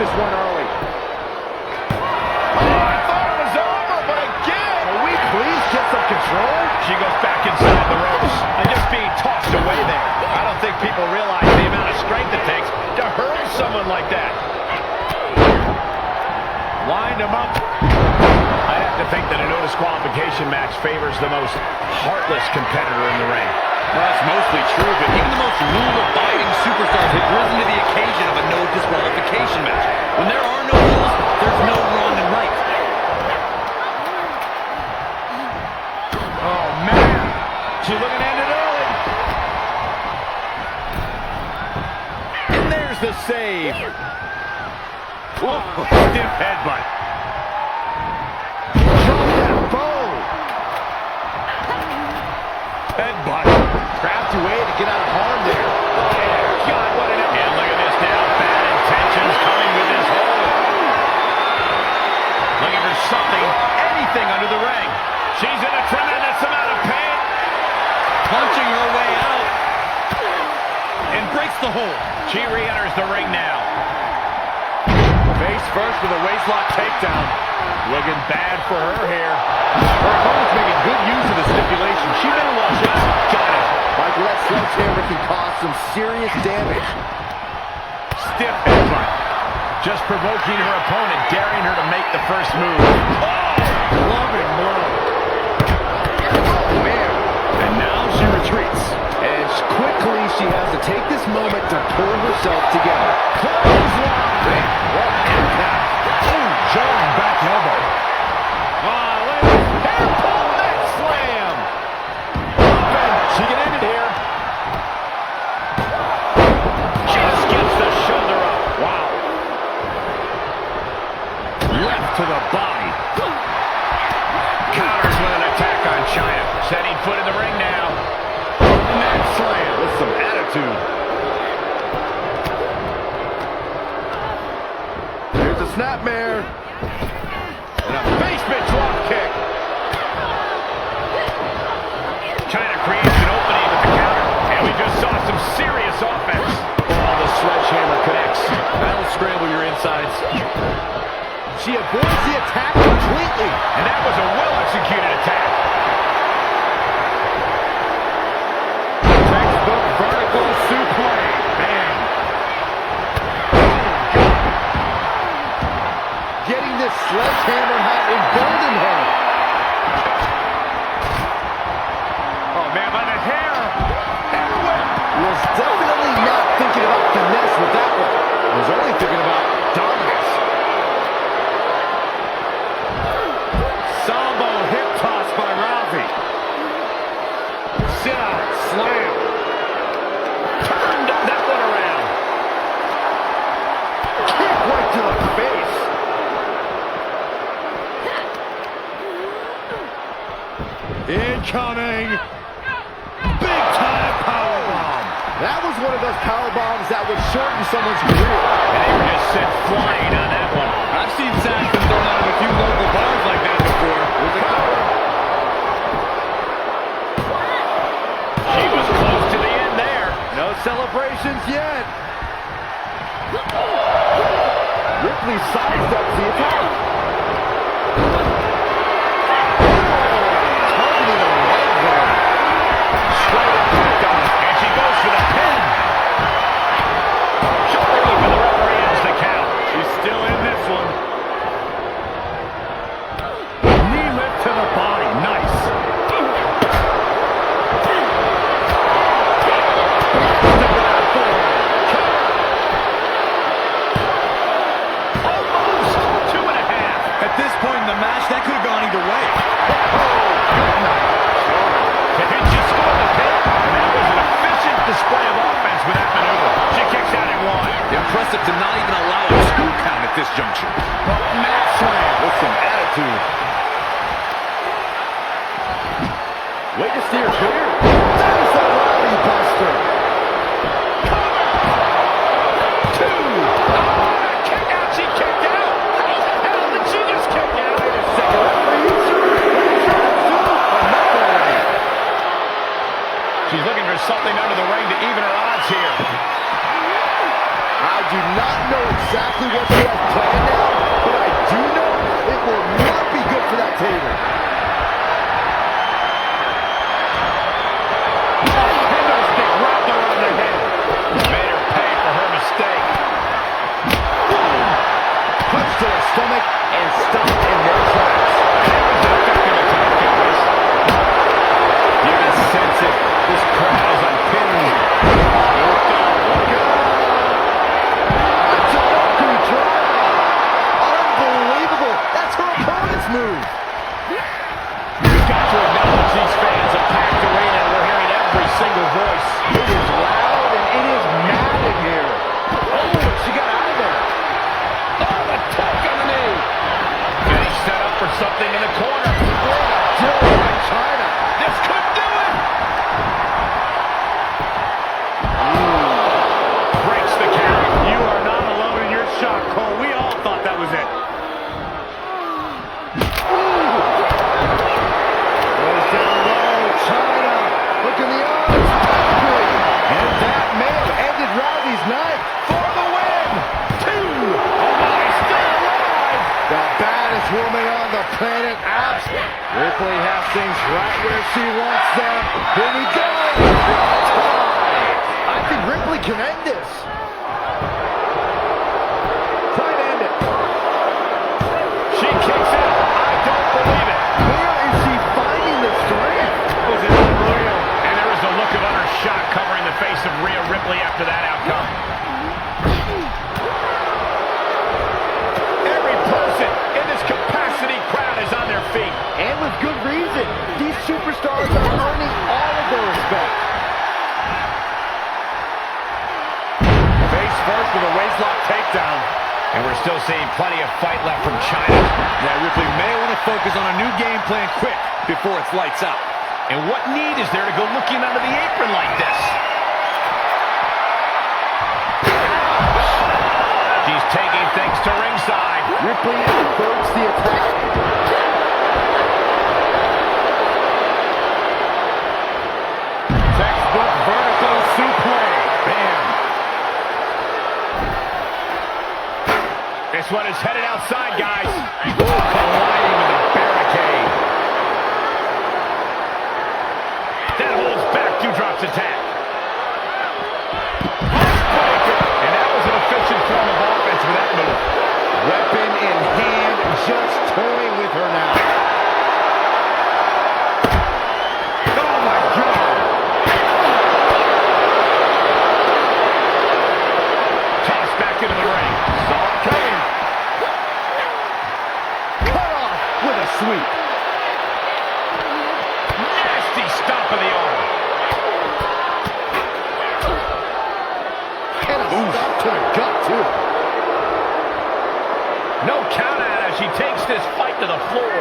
this one early. I thought it was over, but again. Will we please get some control? She goes back inside the ropes and just being tossed away there. I don't think people realize the amount of strength it takes to hurt someone like that. Wind him up. I'd have to think that a no disqualification match favors the most heartless competitor in the ring. Well, that's mostly true, but even the most rule-abiding superstars have risen to the occasion of a no disqualification match. When there are no rules, there's no wrong and right. Oh, man. She's looking to end it early. And there's the save. Whoa, stiff headbutt. Drop that bow. Headbutt. Crafty way to get out of harm there. God, what an... And look at this now. Bad intentions coming with this hold. Looking for something, anything under the ring. She's in a tremendous amount of pain. Punching her way out. And breaks the hold. She re-enters the ring now. Face first with a waistlock takedown. Looking bad for her here. Her opponent's making good use of the stipulation. She better watch out. Got it. Michael, that sledgehammer can cause some serious damage. Stiff headbutt. Just provoking her opponent, daring her to make the first move. Loving blow. Oh, man. And now she retreats. And quickly she has to take this moment to pull herself together. Clothesline. Man, what impact. Ooh, Jordan back elbow. Look at this. Hair pull, neck slam. She can end it here. Just gets the shoulder up. Wow. Left to the body. Counters with an attack on Chyna. Setting foot in the ring now. Neck slam with some attitude. Here's a snapmare. And a basement drop kick. Chyna creates an opening with the counter. And we just saw some serious offense. Oh, the sledgehammer connects. That'll scramble your insides. She avoids the attack completely. And that was a well-executed attack. Textbook vertical suplex. Bang. Getting this sledgehammer has emboldened her. Oh, man, by the hair. Was definitely not thinking about finesse with that one. Was only thinking about dominance. Salvo hip toss by Rousey. Sit out, slam. Turned that one around. Kick right to the face. Incoming. Big time powerbomb. That was one of those powerbombs that would shorten someone's career. And they were just sent flying on that one. I've seen Saxton thrown out of a few local bars like that before. With the cover. She was close to the end there. No celebrations yet. Ripley sized up the attack. Targeting a leg there. Straight attack on it. And she goes for the pin. Shoulder up and the referee ends the count. She's still in this one. Knee lift to the body. Nice. Almost 2.5. At this point in the match, that could have gone either way. And she scored the pin. And that was an efficient display of offense with that maneuver. She kicks out at one. Impressive to not even allow a 2 count at this juncture. Mat slam with some attitude. Way to steer clear. There's a rally buster. Two. Oh, kick out. She kicked out. How the hell did she just kick out? Second referee. Another one. She's looking for something under the ring to even her odds here. I do not know exactly what she has planned now, but I do know it will not be good for that table. Kendo stick wrapped around the head. Made her pay for her mistake. Punch to the stomach and stop in their tracks. That was an effective attack, guys. You can sense it. This crowd is on pins. That's a Roku drop. Unbelievable. That's her opponent's move. You've got to acknowledge these fans. A packed arena. We're hearing every single voice. It is loud and it is mad in here. Oh, but she got out of there. Oh, attack on the knee. Getting set up for something in the corner. Drill by China. This could do it. Breaks the count. You are not alone in your shock, Cole. We all thought that was it. Goes down low. China. Look in the eyes. And that may have ended Rousey's night for the win. 2. Oh, my, still alive. The baddest woman on the planet, Abs. Ripley has things right where she wants them. Here we go. I think Ripley can end this. Try to end it. She kicks out. I don't believe it. Where is she finding the strength? Was it unreal? And there was a look of utter shock covering the face of Rhea Ripley after that outcome. Every person in this capacity crowd is on their feet. And with good reason. These superstars are earning all of their respect. Face first with a waistlock takedown. And we're still seeing plenty of fight left from China. Yeah, Ripley may want to focus on a new game plan quick before it's lights out. And what need is there to go looking under the apron like this? She's taking things to ringside. Ripley approach the attack. Textbook vertical suplex. Bam. This one is headed outside, guys. Colliding with the barricade. That holds back Doudrop's attack. And that was an efficient form of offense with that move. Weapon in hand, just toying with her now. Oh, my God. Tossed back into the ring. Saw it coming. Cut off with a sweep. Nasty stomp of the arm. And a stop to the gut, too. No count out as she takes this fight to the floor.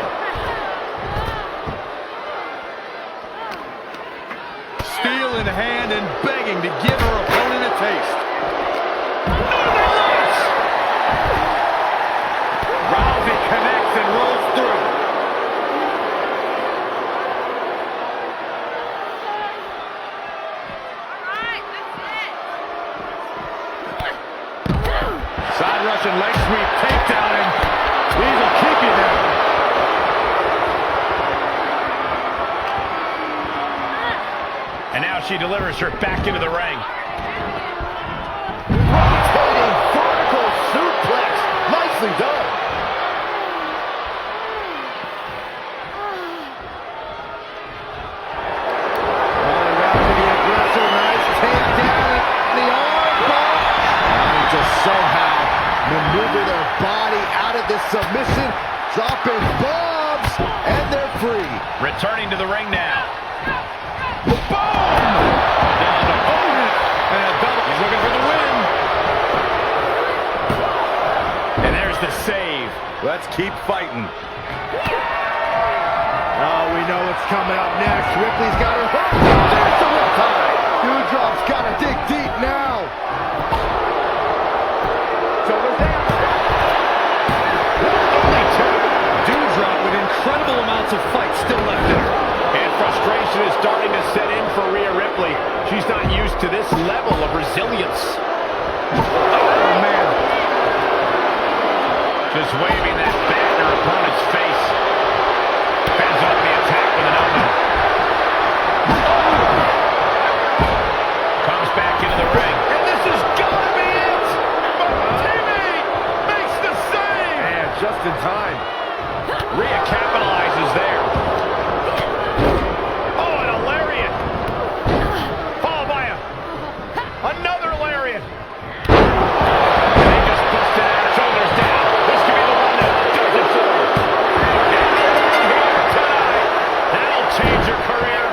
Steel in hand and begging to give her opponent a taste. Rousey connects and rolls through. Side Russian leg sweep, takedown, and these will keep you down. And now she delivers her back into the ring. Rotating vertical suplex. Nicely done. All around to the aggressor. Nice takedown. The arm bar. Trying to somehow maneuver their body out of this submission. Dropping bombs. And they're free. Returning to the ring now. Boom! Down to opponent. And a double. He's looking for the win. And there's the save. Let's keep fighting. Oh, we know what's coming up next. Ripley's got her hook. There's the riptide. Doudrop's got to dig deep now. Shoulders down. Only two. Doudrop with incredible amounts of fight still left in her. And frustration is starting to set in for Rhea Ripley. She's not used to this level of resilience. Oh, man. Just waving that bat in her opponent's face. Fends off the attack with an elbow. Comes back into the ring. And this is gonna be it! But the teammate makes the save! And just in time. Rhea capitalizes there. Oh, and a lariat. Followed by another lariat. And they just busted out, shoulders down. This could be the one that does it for her. And here tonight. That'll change her career.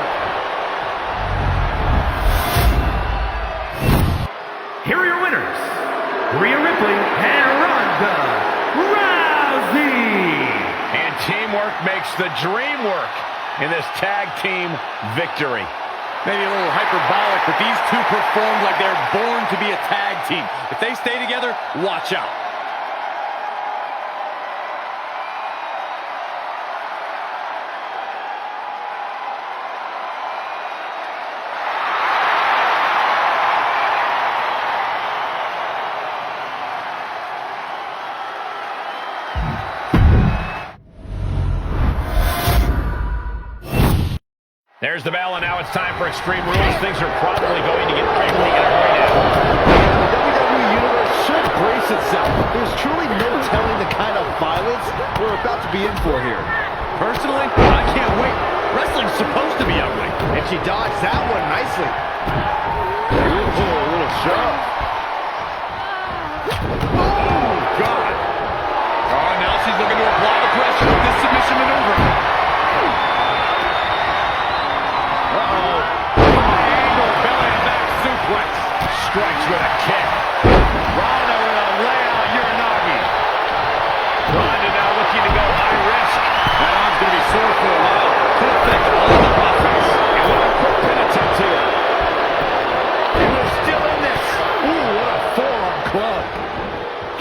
Here are your winners, Rhea Ripley and Ronda Rousey. And teamwork makes the dream work in this tag team victory. Maybe a little hyperbolic, but these two performed like they're born to be a tag team. If they stay together, watch out. There's the bell, and now it's time for Extreme Rules. Things are probably going to get ugly in a hurry now. The WWE Universe should brace itself. There's truly no telling the kind of violence we're about to be in for here. Personally, I can't wait. Wrestling's supposed to be ugly. And she dodged that one nicely. Beautiful little shove. Oh, God. Oh, now she's looking to apply the pressure with this submission maneuver. Strikes with a kick. Ronda with a layout Uranagi. Ronda now looking to go high risk. That arm's going to be sore for a while. Could affect all the process. And with a quick pin attempt here. And we're still in this. Ooh, what a forearm club.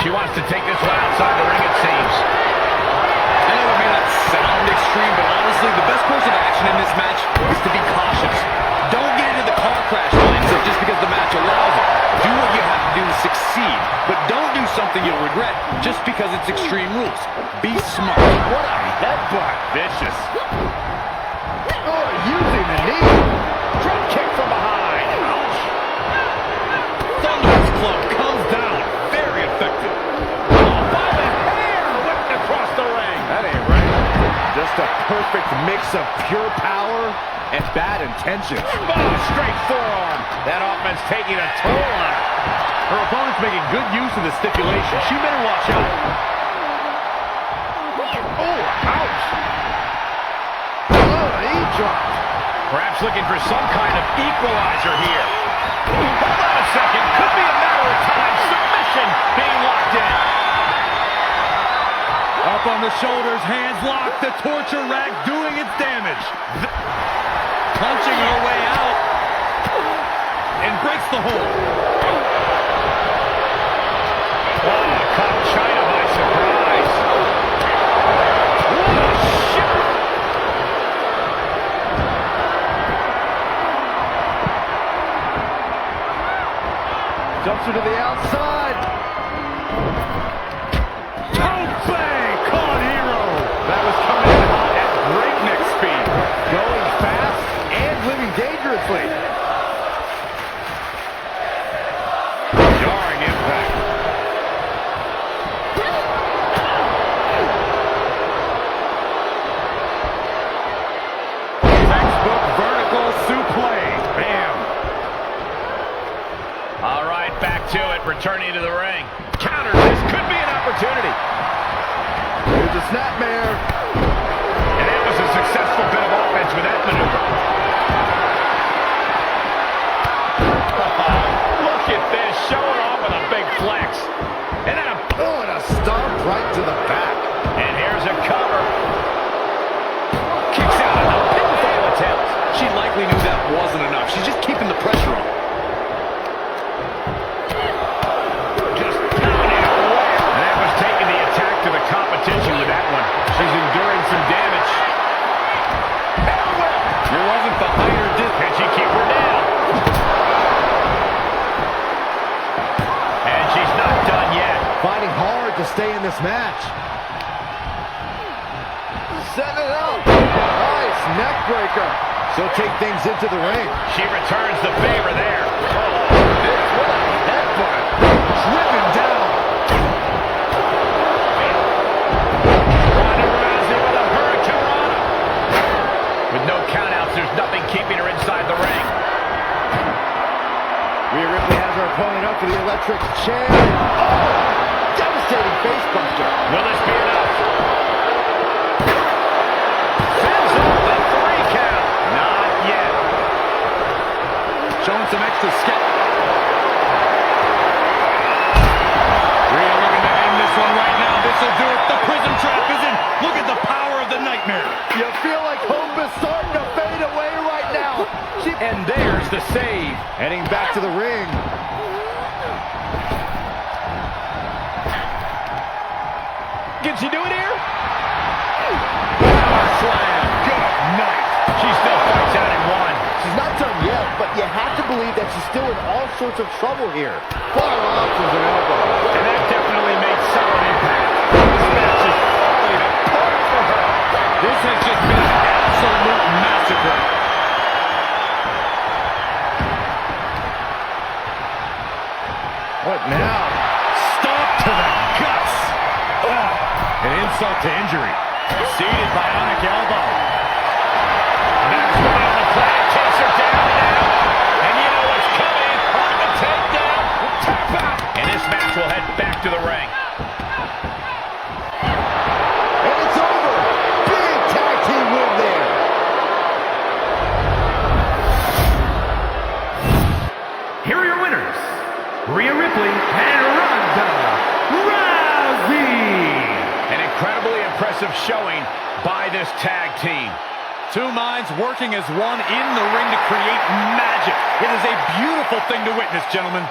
She wants to take this one outside the ring, it seems. I know it may not sound extreme, but honestly, the best course of action in this match is to be cautious. Don't get into the car crash mindset just because the match allows it. Do what you have to do to succeed, but don't do something you'll regret just because it's Extreme Rules. Be smart. What a headbutt. Vicious. Oh, using the knee. Drop kick from behind. Ouch. Thunderous Club comes down. Very effective. Oh, by the hair. Whipped across the ring. That ain't right. Just a perfect mix of pure power and bad intentions. Oh, straight forearm. That offense taking a toll on her. Her opponent's making good use of the stipulation. She better watch out. Oh, ouch. Oh, he dropped. Perhaps looking for some kind of equalizer here. Hold on a second. Could be a matter of time. Submission being locked in. Up on the shoulders, hands locked, the torture rack doing its damage. Punching her way out. And breaks the hold. Oh, caught China by surprise. What a shot. Jumps her to the outside. That was coming in hot at breakneck speed. Going fast and living dangerously. Jarring impact. Textbook vertical suplex. Bam. All right, back to it. Returning to the ring. Counter. This could be an opportunity. Here's a snapmare. And that was a successful bit of offense with that maneuver. Look at this, showing off with a big flex. And then and a stomp right to the back. And here's a cover. Kicks out of the pinfall attempt. She likely knew that wasn't enough. She's just keeping the pressure on. Just pounding away. And that was taking the attack to the competition with that one. She's enduring some damage. There wasn't the height or distance. Can she keep her down? And she's not done yet. Finding hard to stay in this match. Set it up. Nice neck breaker. She'll take things into the ring. She returns the favor there. What a headbutt. Driven down. Ronda Rousey with a hurricanrana. With no countouts, there's nothing keeping her inside the ring. Rhea Ripley has her opponent up for the electric chair. Oh! Devastating facebuster. Will this be enough? Sends off the 3 count. Not yet. Showing some extra skill. Rhea looking to end this one right now. This will do it. The prison trap is in. Look at the power of the nightmare. You feel like hope is starting to fade away right now. And there's the save. Heading back to the ring. Can she do it here? Power slam. Good night. She still fights out in 1. She's not done yet, but you have to believe that she's still in all sorts of trouble here. Far off with an elbow. And that definitely made solid impact. This match is falling apart for her. This has just been an absolute massacre. What now? Stop to the guts. An insult to injury. Seated bionic elbow. Maxwell on the flat. Takes her down now. And you know what's coming. On the takedown. Tap out. And this match will head back to the ring. And it's over. Big tag team win there. Here are your winners, Rhea Ripley and Ronda Rousey. An incredibly impressive showing by this tag team. 2 minds working as one in the ring to create magic. It is a beautiful thing to witness, gentlemen.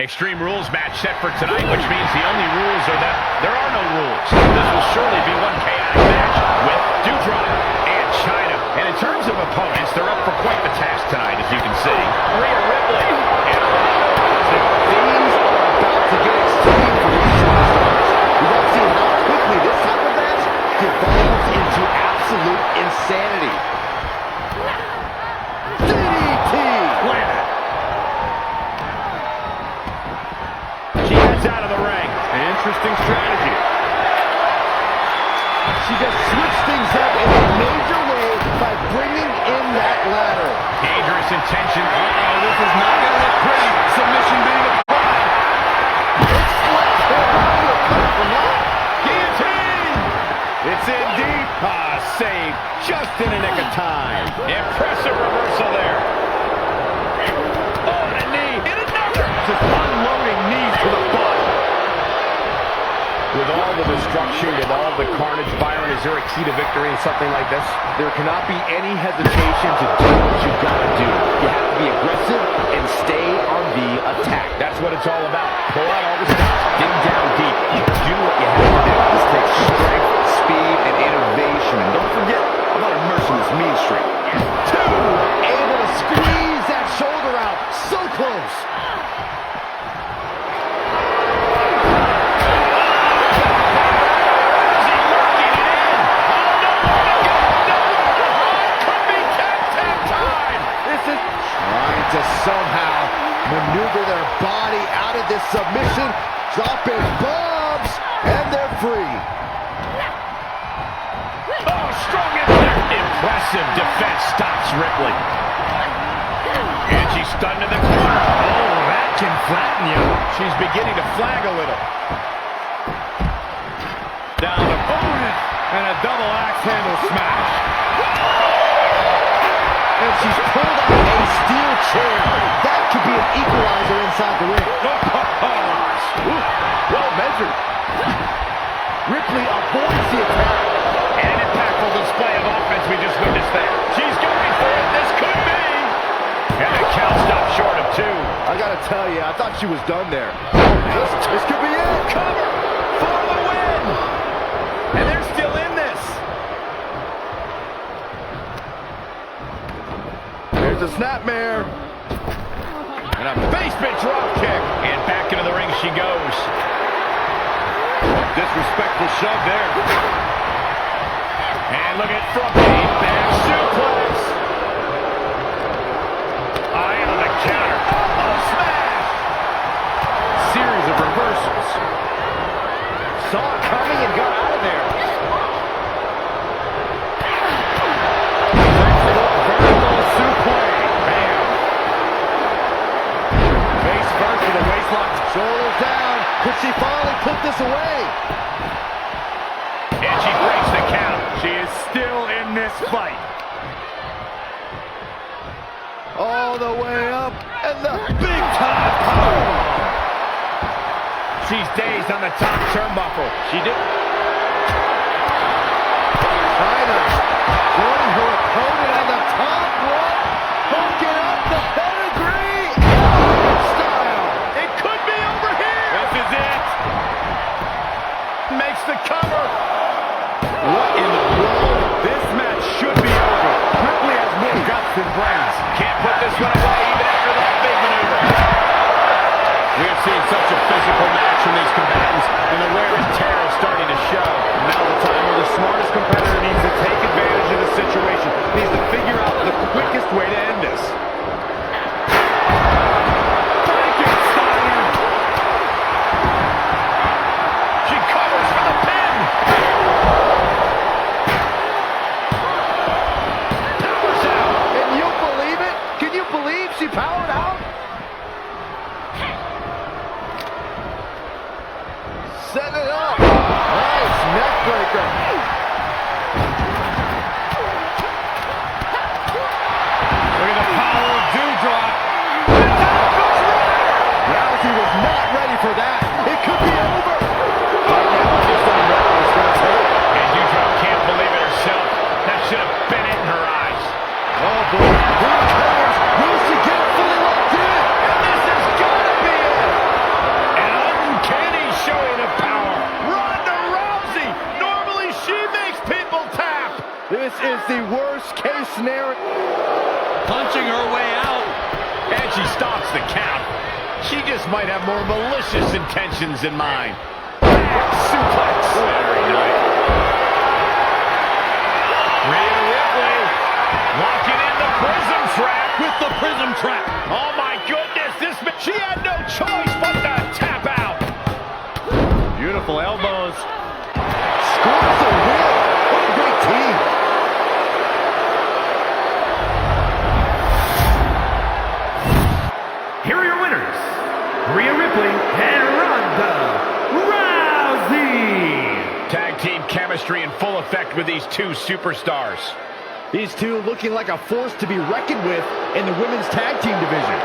Extreme Rules match set for tonight, which means the only rules are that there are no rules. This will surely be one chaotic match with Doudrop and Chyna. And in terms of opponents, they're up for quite the task tonight, as you can see. Rhea Ripley and Things are about to get extreme for these superstars. We've all seen how quickly this type of match develops into absolute insanity. DDT! Landed. She heads out of the ring. An interesting strategy. She just switched things up in a major way by bringing in that ladder. Dangerous intention. Uh-oh, this is not going to look pretty. Submission being applied. It's like her coming from that. Guillotine! It's in deep. Save just in the nick of time. Impressive reversal there. Oh, and a knee. And another. Just unloading knees to the butt. With all the destruction, with all the carnage, Byron, is there a key to victory in something like this? There cannot be any hesitation to do what you gotta do. You have to be aggressive and stay on the attack. That's what it's all about. Pull out all the stops. Dig down deep. Do what you have to do. This takes strength, speed, and innovation. And don't forget about a merciless mean streak. Two! Able to squeeze that shoulder out. So close. To somehow maneuver their body out of this submission, dropping bombs, and they're free. Oh, strong in there. Impressive defense stops Ripley. And she's stunned in the corner. Oh, that can flatten you. She's beginning to flag a little. Down the opponent, and a double axe handle smash. And she's pulled out a steel chair. That could be an equalizer inside the ring. Well measured. Ripley avoids the attack. And an impactful display of offense we just witnessed there. She's going for it. This could be. And the count stopped short of two. I gotta tell you, I thought she was done there. This could be it. Cover for the win. And they're still in this. There's a snapmare. And a basement drop kick. And back into the ring she goes. Disrespectful shove there. And look at from the back suplex. Eye on the counter. Oh, smash! Series of reversals. Saw it coming and got out of there. Vertical suplex. Bam. Face first with a waistlock. Shoulders down. Could she finally put this away? And she breaks the count. She is still in this fight. All the way up. And the big time powerbomb. She's dazed on the top turnbuckle. She did. Chyna joining her opponent on the top rope. Hooking up the pedigree. Style. It could be over here. This is it. Makes the cover. What in the world? This match should be over. Ripley has more guts than brains. Can't put this one away even after that big maneuver. We have seen such a physical match from these combatants, and the wear and tear is starting to show. Now the time where the smartest competitor needs to take advantage of the situation. Needs to figure out the quickest way to end this. Frankensteiner! She covers for the pin! Powers out! Can you believe it? Can you believe she powered out? Set it up. Nice neck breaker. Look at the power of Doudrop. Rousey was not ready for that. It could be over. Right now, I just don't know what it's going to take. And Doudrop can't believe it herself. That should have been it in her eyes. Oh, boy. Here it comes. Will she get it fully locked in? And this has got to be it. is the worst case scenario. Punching her way out. And she stops the count. She just might have more malicious intentions in mind. Suplex. Very nice. Rhea Ripley locking in the prism trap. With the prism trap. Oh my goodness, she had no choice but to tap out. Beautiful elbows. Scores the win. What a great team. Here are your winners, Rhea Ripley and Ronda Rousey. Tag team chemistry in full effect with these two superstars. These two looking like a force to be reckoned with in the women's tag team division.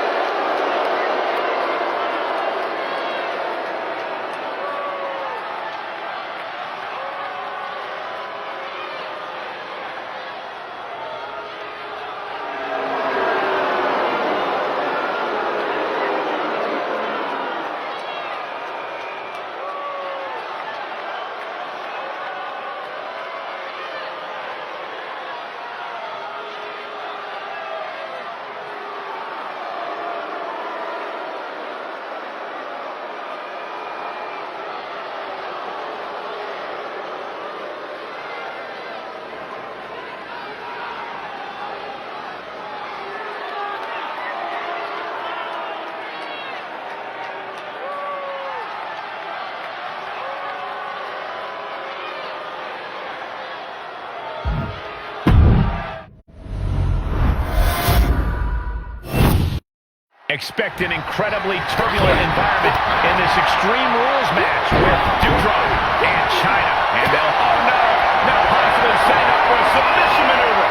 Expect an incredibly turbulent environment in this Extreme Rules match with Doudrop and Chyna. And they'll, oh no, now possibly setting up for a submission maneuver.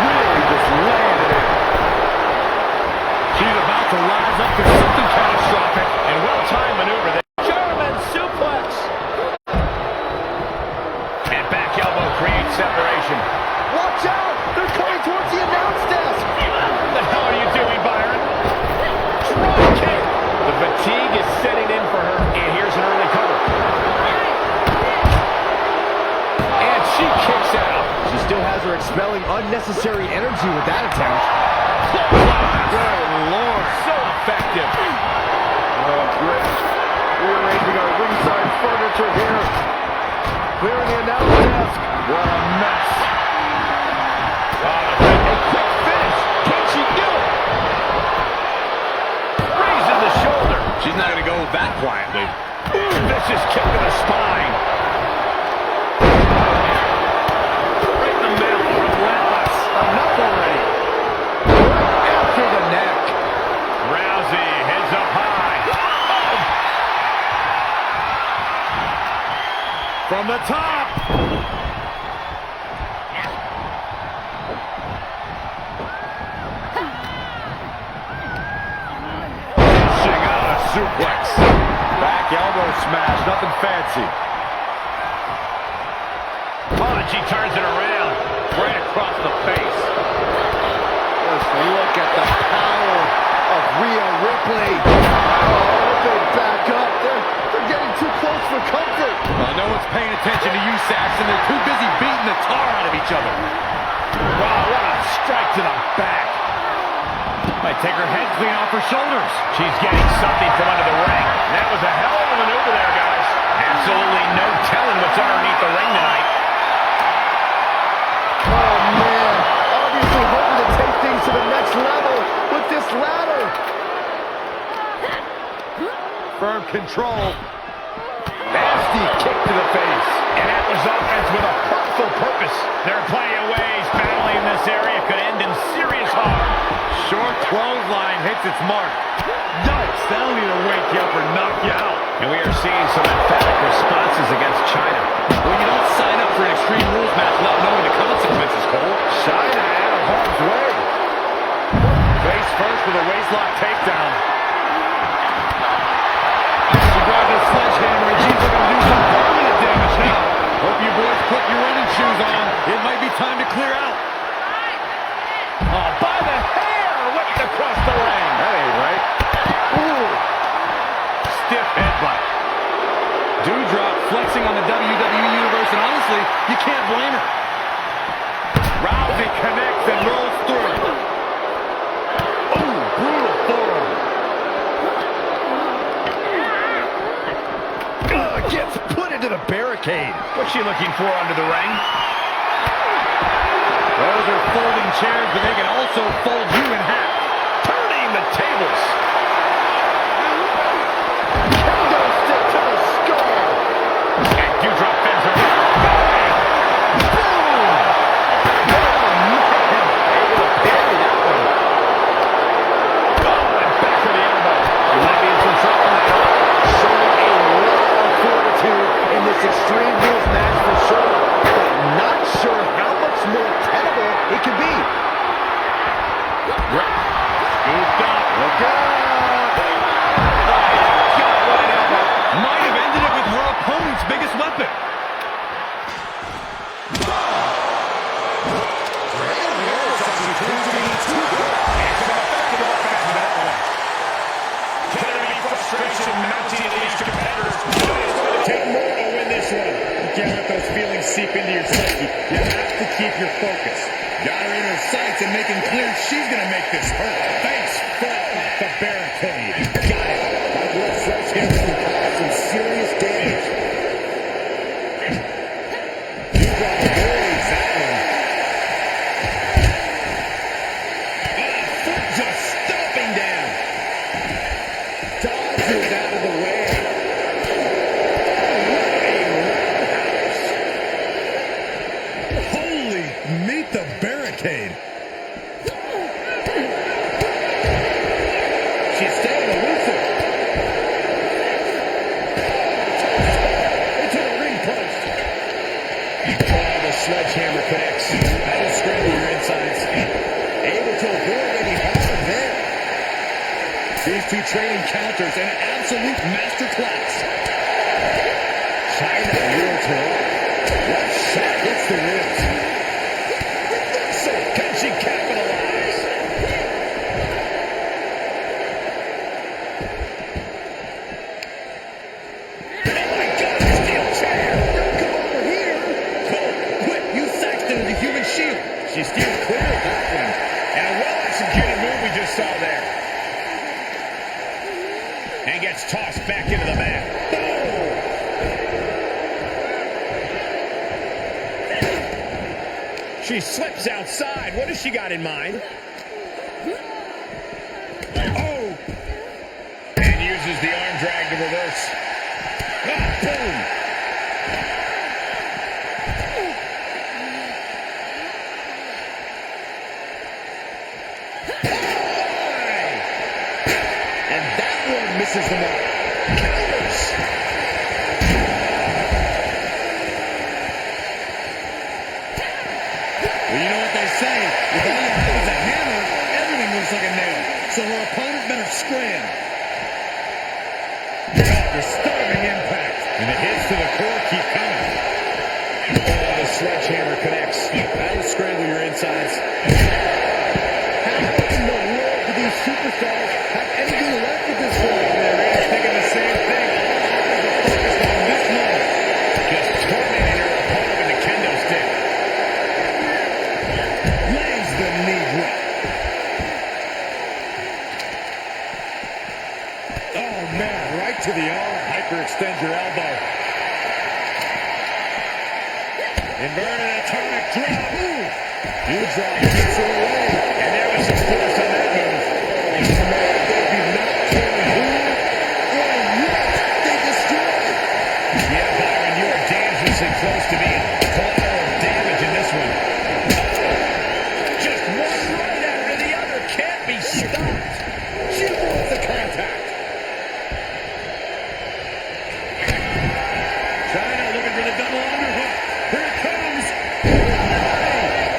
Really just landed it. She's about to rise up to something catastrophic. And well-timed maneuver there. German suplex. And back elbow creates separation. Watch out! They're coming towards the announce desk! What the hell are you doing, Byron? Drop kick. The fatigue is setting in for her, and here's an early cover. And she kicks out. She still has her expelling unnecessary energy with that attempt. Good Lord, so effective. Oh, Rich. Rearranging our ringside furniture here. Clearing the announce desk. What a mess. A quick finish. Can she do it? Raising the shoulder. She's not going to go that quietly. Vicious kick to the spine. Right in the middle. Relentless. Enough already. Right after the neck. Rousey heads up high. From the top. Dishing out a suplex. Back elbow smash. Nothing fancy. Oh, and she turns it around. Right across the face. Just look at the power of Rhea Ripley. Oh, they back up. They're getting too close for comfort. No one's paying attention to you, Saxton. They're too busy beating the tar out of each other. Wow, what a strike to the back. Might take her head clean off her shoulders. She's getting something from under the ring. That was a hell of a maneuver there, guys. Absolutely no telling what's underneath the ring tonight. Oh, man. Obviously hoping to take things to the next level with this ladder. Firm control. Nasty kick to the face. And that was offense with a hurtful purpose. There are plenty of ways battling in this area could end in serious harm. Short clothesline hits its mark. Yikes, that'll either wake you up or knock you out. And we are seeing some emphatic responses against Chyna. Well, you don't sign up for an Extreme Rules match without knowing the consequences, Cole. Chyna out of harm's way. Face first with a waistlock takedown. She grabs a sledgehammer and she's looking to do some permanent damage now. Hope you boys put your running shoes on. It might be time to clear out. Oh, by the hair, whipped across the ring. That ain't right. Ooh. flexing on the WWE Universe, and honestly, you can't blame her. Rousey connects and rolls through. Ooh, brutal forearm. Gets put into the barricade. What's she looking for under the ring? Those are folding chairs, but they can also fold you in half. Turning the tables. Kendo stick to the skull. And Dewdrop bends her. Extreme Rules match for sure, but not sure how much more tenable it can be. Look out. Might have ended it with her opponent's biggest weapon. Frustration mounting in these competitors. Take more to win this one. You can't let those feelings seep into your psyche. You have to keep your focus. Got her in her sights and making clear she's going to make this hurt. Face fell off the barricade. Got it. That left sledgehammer can cause some serious damage. You got worries that one. Foot just stomping down. Dodges out of the way. Holy, meet the barricade. She's staying elusive. Into the ring post. Oh, the sledgehammer connects. That'll scramble your insides. Able to avoid any harm there. These two trading counters, an absolute masterclass. China reels her up. Left shot hits the ribs. Reversal. Can she capitalize? Oh my God, steel chair. Come over here. Cole, quick, use Saxton as a human shield. She steals clear of that one. And a well-executed move we just saw there. And gets tossed back into the mat. She slips outside. What has she got in mind? Oh! And uses the arm drag to reverse. Ah, boom! And that one misses the mark. Counters! Well, you know what they say. If all you have is a hammer, everything looks like a nail. So her opponent better scram. Disturbing impact. And the hits to the core keep coming. Oh, the sledgehammer connects. That'll scramble your insides. How in the world do these superstars have anything left at this point? They're thinking the same thing. All eyes are focused on this moment. Just tormenting her opponent with the kendo stick. Lays the knee drop. Oh, man, right to the arm. Hyperextend your elbow. Inverted atomic drop. You drop keeps her away. And there was some force on that move. Oh, man, they do not care who or what they destroy. Yeah, Byron, you are dangerously close to being collateral damage in this one. Just one right after the other can't be stopped. She wants the contact. China looking for the double underhook. Here it comes.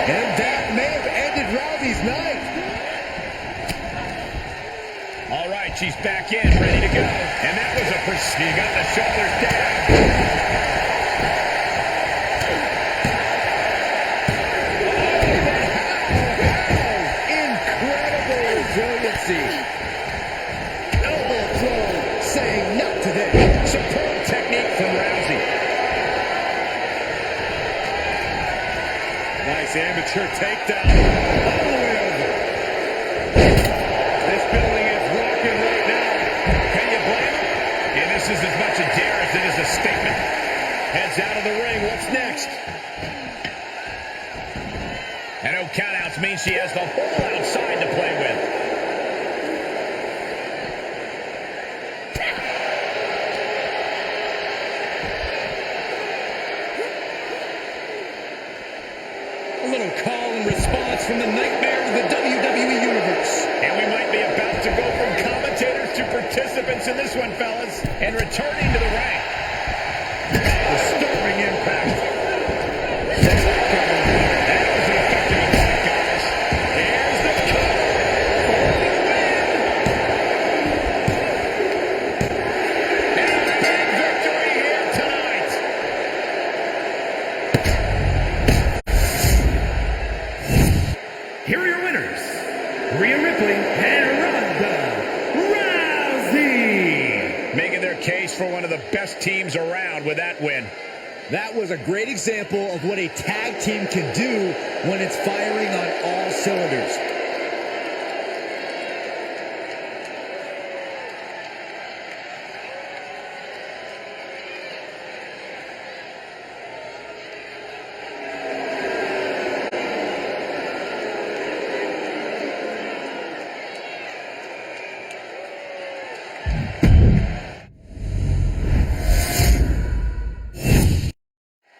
And that may have ended Rousey's night. All right, she's back in, ready to go. And that was a she got the shoulders down. Incredible resiliency. Elbow throw, saying not today. Superb technique from Rousey. Signature takedown. All the way over. This building is rocking right now. Can you blame him? Yeah, this is as much a dare as it is a statement. Heads out of the ring. What's next? And no countouts means she has the whole outside to play with. A little call and response from the nightmare of the WWE Universe. And we might be about to go from commentators to participants in this one, fellas. And returning to the ring. Disturbing impact. That was an effective attack, guys. Here's the cover for the win. And a big victory here tonight. Here are your winners, Rhea Ripley and Ronda Rousey. Making their case for one of the best teams around with that win. That was a great example of what a tag team can do when it's firing on all cylinders.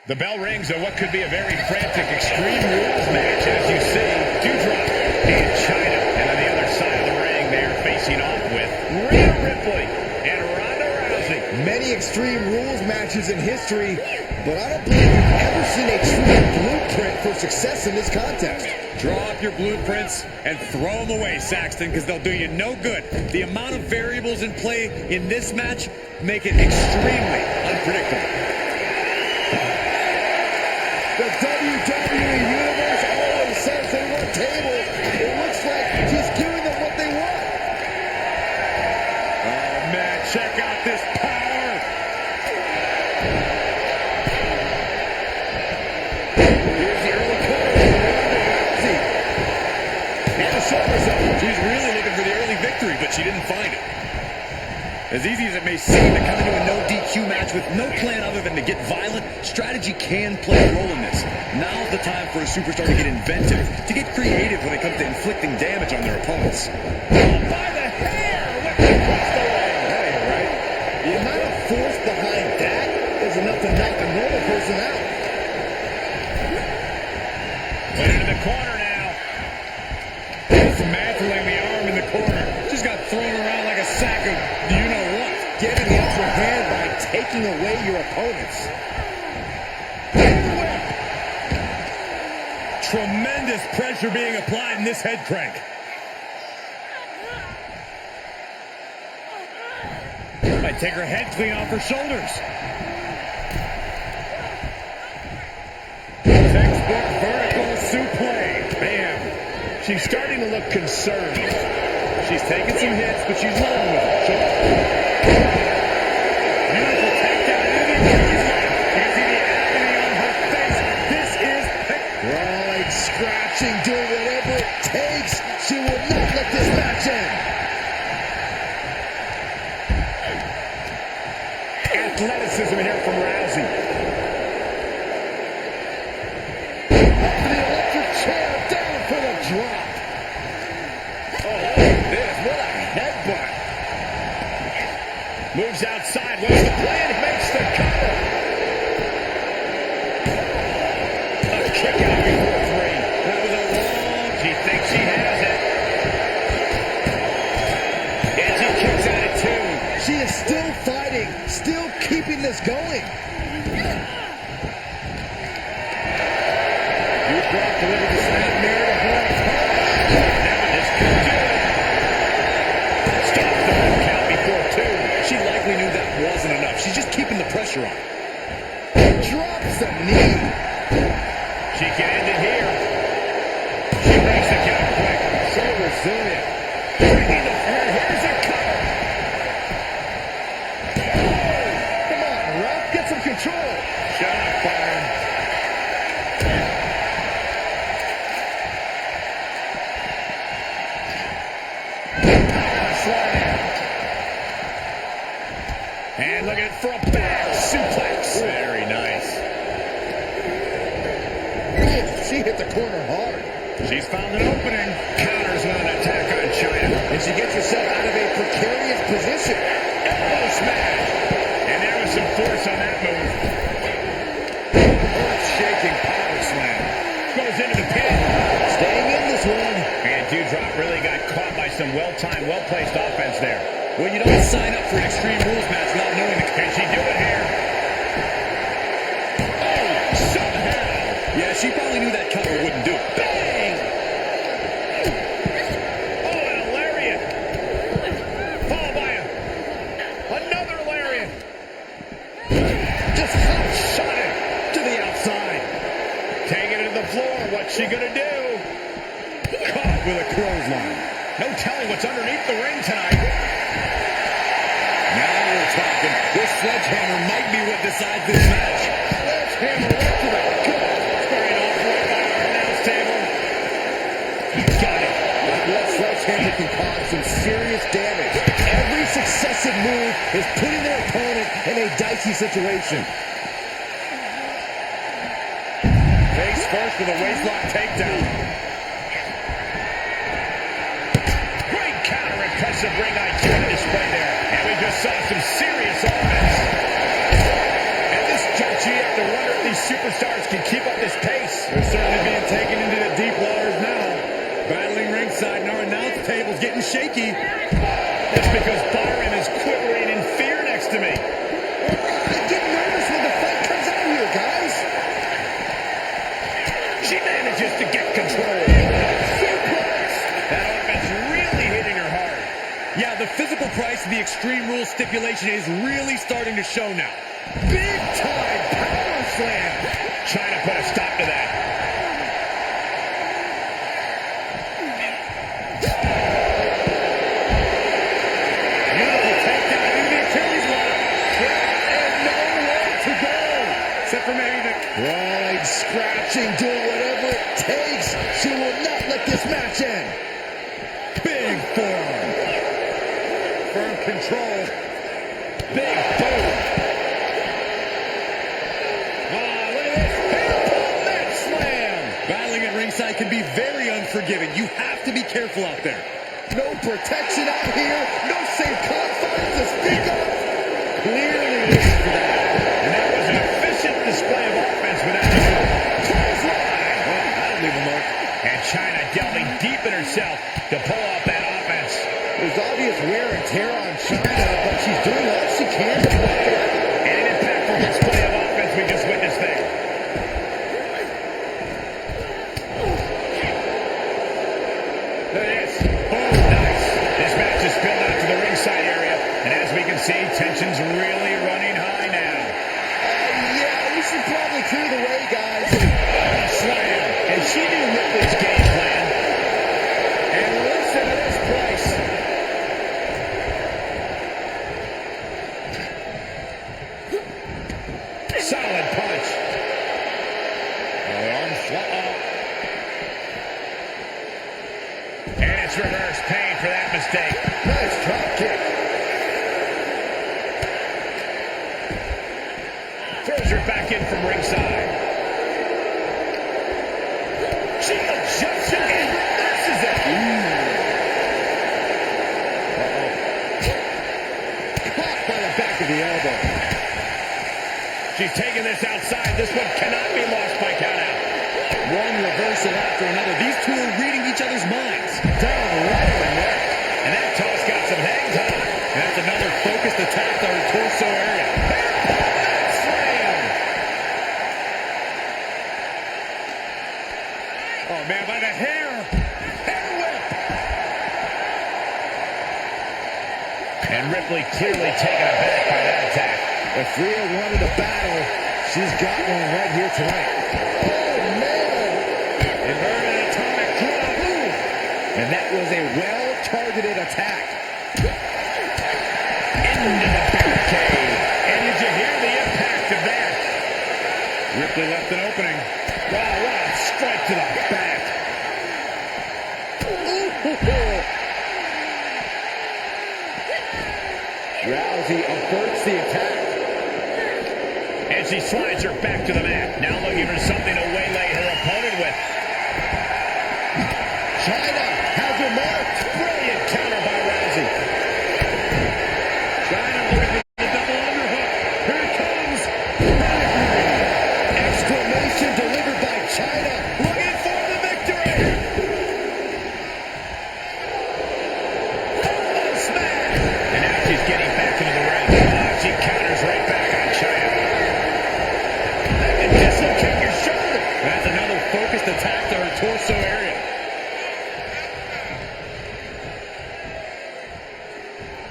The bell rings on what could be a very frantic Extreme Rules match, as you see. Doudrop and Chyna. And on the other side of the ring, they're facing off with Rhea Ripley and Ronda Rousey. Many Extreme Rules matches in history, but I don't believe we've ever seen a true blueprint for success in this contest. Draw up your blueprints and throw them away, Saxton, because they'll do you no good. The amount of variables in play in this match make it extremely unpredictable. The WWE Universe always says they want tables. It looks like she's giving them what they want. Oh, man, check out this power. Here's the early cover of Ronda Rousey. And the shoulders up. She's really looking for the early victory, but she didn't find it. As easy as it may seem to come into a no DQ match with no plan other than to get violent, strategy can play a role in this. Now's the time for a superstar to get inventive, to get creative when it comes to inflicting damage on their opponents. By the hair, whipped across the ring. Hey, right? The amount of force behind that is enough to knock a normal person out. Put into the corner now. Dismantling the arm in the corner. Just got thrown around like a sack of you-know-what. Getting the upper hand by taking away your opponents. Tremendous pressure being applied in this head crank. Might take her head clean off her shoulders. Textbook vertical suplex. Bam. She's starting to look concerned. She's taking some hits, but she's rolling with it. Beautiful takedown into the Achilles line. You can see the agony on her face. This is Crawling, scratching, doing whatever it takes. She will not let this match end. athleticism here from Rousey. Up to the electric chair, down for the drop. Oh, this, what a headbutt. Moves outside, what's the plan? Makes the cover. A kick out before three. That was a long, she thinks she has it. And she kicks out at two. She is still fighting, still keeping this going. Doudrop delivered the snapmare to her. This could do it. Stops the 1 count before two. She likely knew that wasn't enough. She's just keeping the pressure on. Drops the knee. She can end it here. She breaks the count quick. So resilient. Bringing the third. Here's a cover. Come on, ref, get some control. Shot fired. found an opening. Counters with an attack on China. And she gets herself out of a precarious position. Elbow smash. And there was some force on that move. Earth-shaking power slam. Goes into the pin. Staying in this one. And Doudrop really got caught by some well-timed, well-placed offense there. Well, you don't sign up for an Extreme Rules match without knowing the... Can she do it here? Oh, somehow. Yeah, she probably knew that cover wouldn't do it. Bang! Oh, and a lariat. Followed by another lariat. Just shot it to the outside. Taking it to the floor. What's she gonna do? Caught with a clothesline. No telling what's underneath the ring tonight. Now we're talking. This sledgehammer might be what decides this match. Sledgehammer right to the gut. Spraying off right by our announce table. Got it. That sledgehammer can cause some serious damage. Every successive move is putting their opponent in a dicey situation. Face first with a waistlock takedown. Great counter, impressive ring IQ on display there. And we just saw some serious offense. At this juncture, you have to wonder if these superstars can keep up this pace. They're certainly being taken into the deep waters now. Battling ringside, and our announce table's getting shaky. That's because Byron is quivering in fear next to me. I get nervous when the fight comes out here, guys. She manages to get control. Suplex. That offense really hitting her hard. Yeah, the physical price of the Extreme Rules stipulation is really starting to show now. Big time power slam. Trying to put a stop to that. Beautiful takedown into the Achilles lock. And nowhere to go. Except for maybe the... Right, scratching, doing whatever it takes. She will not let this match end. Big forearm. Firm control. Big boom. Look at this. Hair net slam. Battling at ringside can be very unforgiving. You have to be careful out there. No protection out here. No safe confines to speak of. Clearly looking for that. And that was an efficient display of offense with that move. Clothesline. Well, that'll leave a mark. And China delving deep in herself to pull off that offense. There's obvious wear and tear on China, but she's doing all she can to break it up. And an impactful display of offense we just witnessed there. Look at this. Boom, nice. This match is spilled out to the ringside area. And as we can see, tension's really running high now. Yeah, we should probably clear the way, guys. Slam. And she knew Ripley's game plan. And listen to this place. Solid punch. And it's reverse pain for that mistake. Nice drop kick. Throws her back in from ringside. She adjusts it and reverses it. Caught by the back of the elbow. She's taking this outside. This one cannot be lost by countout. One reversal after another. These two are reading each other's minds. Down right and left. And that toss got some hang time. And that's another focused attack on her torso area. Slam. Oh, man, by the hair. Hair whip. And Ripley clearly taken aback by that attack. If Rhea wanted a battle, she's got one right here tonight. Oh, man. Inverted atomic drop. And that was a well-targeted attack. Into the barricade. And did you hear the impact of that? Ripley left an opening. Wow, what a strike to the back. Rousey averts the attack. And she slides her back to the mat. Now looking for something to waylay her opponent with. Exclamation delivered by Chyna. Looking for the victory. Elbow smash. And now she's getting back into the ring. She counters right back on Chyna. That can dislocate your shoulder. That's another focused attack to her torso area.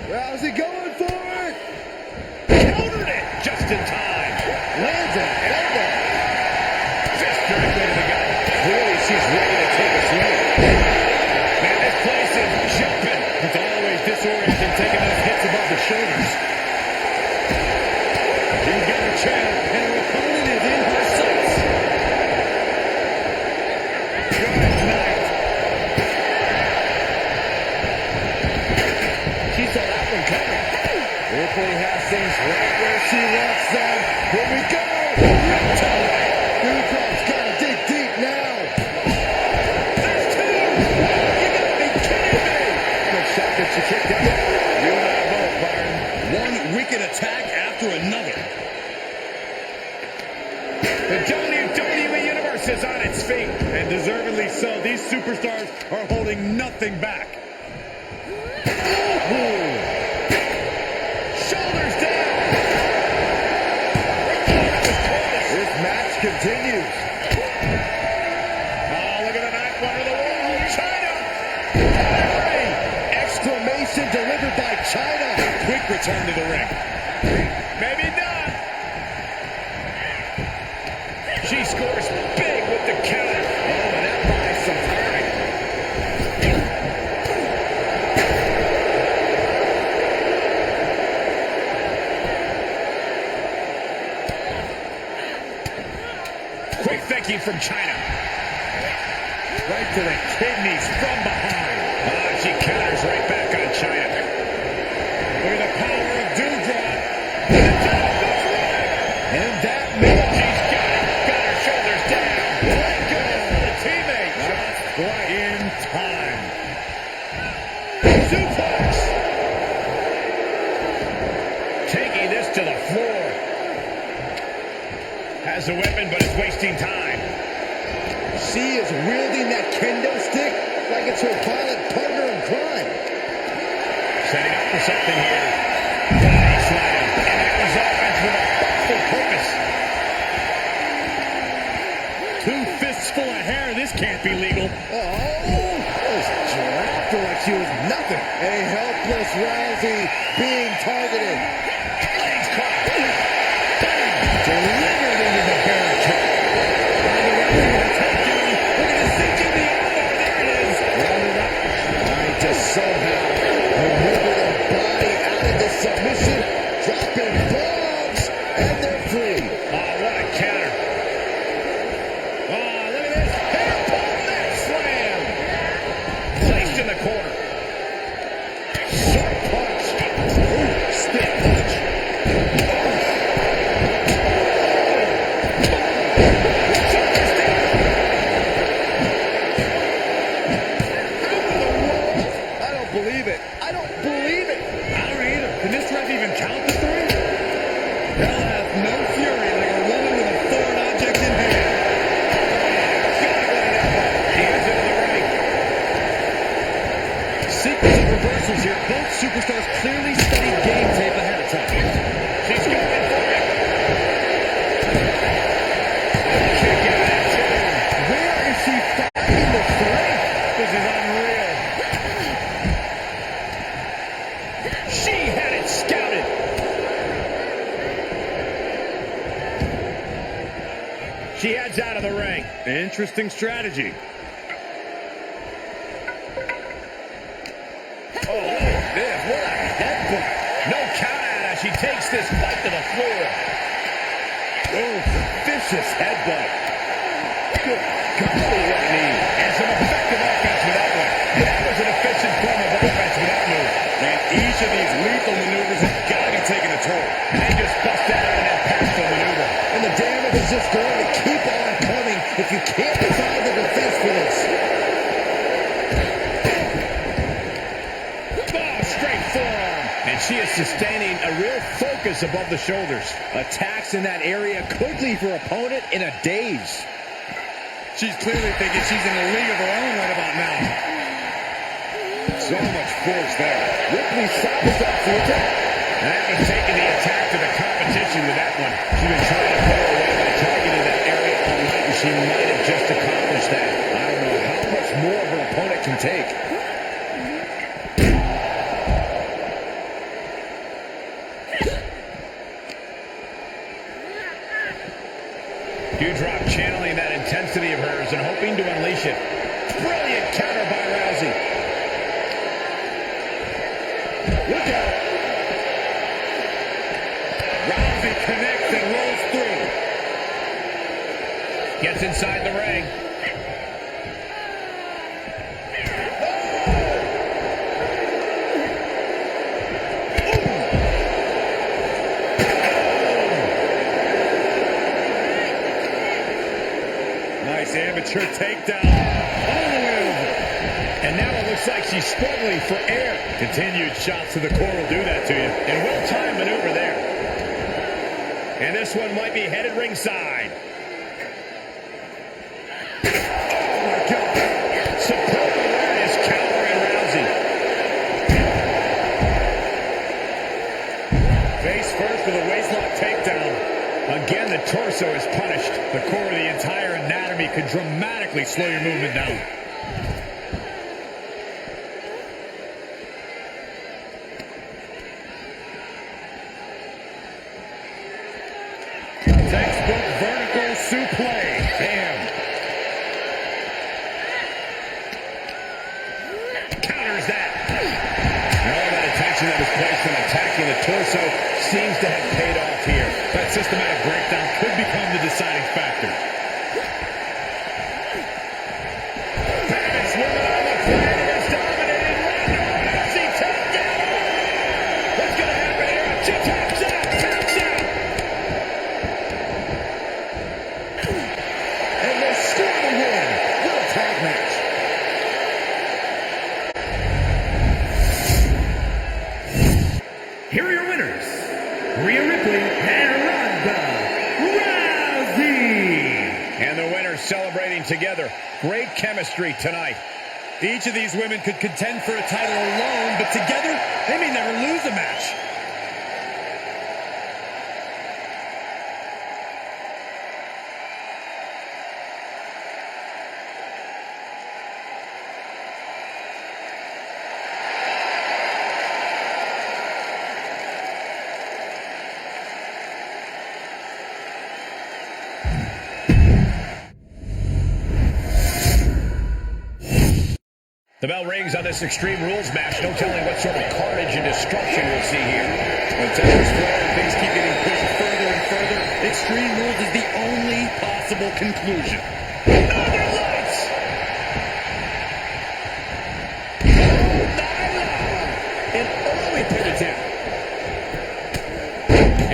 Rousey going for it. Countered it just in time. Lands an elbow. Fist directly to the gut. Clearly she's ready to take a swing. Man, this place is jumping. It's always disorienting taking those hits above the shoulders. She's got her chin, and her opponent is in her sights. Good night. She saw that one coming. Ripley has things right where she wants them. Here we go. Doudrop's got to dig deep now. There's two. You gotta be kidding me. No shot that she kicked out. You and I both, Byron. One wicked attack after another. The WWE Universe is on its feet, and deservedly so. These superstars are holding nothing back. Shoulders down. This match continues. Oh, look at the knife under the wall. Chyna. Exclamation delivered by Chyna. Quick return to the ring. Maybe not. She scores big with the counter. Oh, and that buys some time. Quick thinking from Chyna. Right to the kidneys from behind. She counters right back on Chyna. Look at the power of Doudrop. And that man. She's got it. Got her shoulders down. Thank goodness for the teammate. Just right in time. Suplex. Taking this to the floor. Has a weapon, but is wasting time. She is wielding that kendo stick like it's her violent partner in crime. Setting up for something here. Body slam. And that was offense with a thoughtful purpose. 2 fists full of hair. This can't be legal. Oh, just dropped her like she was nothing. A helpless Rousey being targeted. Legs caught. Delivered into the barricade. Trying to somehow maneuver their body out of this submission. Dropping bombs, and they're free. Oh, what a counter. Oh, look at this. Hair pull neck slam. Placed in the corner. Sharp punch. Ooh, stiff punch. I don't believe it. I don't believe it. I don't either. Can this ref even count the 3? Hell hath no fury like a woman with a foreign object in hand. He heads into the ring. Sequence of reversals here. Both superstars clearly studied game tape ahead of time. She's going for it. Kick out at 2. Where is she finding the strength? This is unreal. She had it scouted. She heads out of the ring. Interesting strategy. Oh, look at this. What a headbutt. No count out as she takes this fight to the floor. Oh, vicious headbutt. Good golly, what a knee. And some effective offense with that one. That was an efficient form of offense with that move. And each of these lethal maneuvers has got to be taking a toll. They just busted out an impactful maneuver. And the damage is just going to keep on coming if you can't provide the defense for this. Oh, straight forearm. And she is sustaining a real focus focus above the shoulders. Attacks in that area could leave her opponent in a daze. She's clearly thinking she's in a league of her own right about now. So much force there. Ripley stops up to attack. That was taking the attack to the competition with that one. She's been trying to put her away by targeting that area all night, and she might have just accomplished that. I don't know how much more of her opponent can take. Doudrop channeling that intensity of hers and hoping to unleash it. Brilliant counter by Rousey. Look out. Rousey connects and rolls through. Gets inside the ring. Nice amateur takedown. All the way over. And now it looks like she's struggling for air. Continued shots to the core will do that to you. And well-timed maneuver there. And this one might be headed ringside. Oh, my God. Superb awareness countering Rousey. Face first with a waistlock takedown. Again, the torso is punished. The core of the entire anatomy could dramatically slow your movement down. Textbook vertical suplex. Bam. Counters that. And all that attention that was placed on attacking the torso seems to have paid off here. That systematic breakdown could become the deciding factor. Baddest woman on the planet is dominating Ronda Rousey. Takedown. What's going to happen here? She taps out. Taps out. And they score the win. What a tag match. Here are your winners, Rhea Ripley and Ronda Rousey. And the winners celebrating together. Great chemistry tonight. Each of these women could contend for a title alone, but together, they may never lose a match. The bell rings on this Extreme Rules match. No telling what sort of carnage and destruction we'll see here. When tensions flow and things keep getting pushed further and further, Extreme Rules is the only possible conclusion. Northern Lights! An early pin attempt.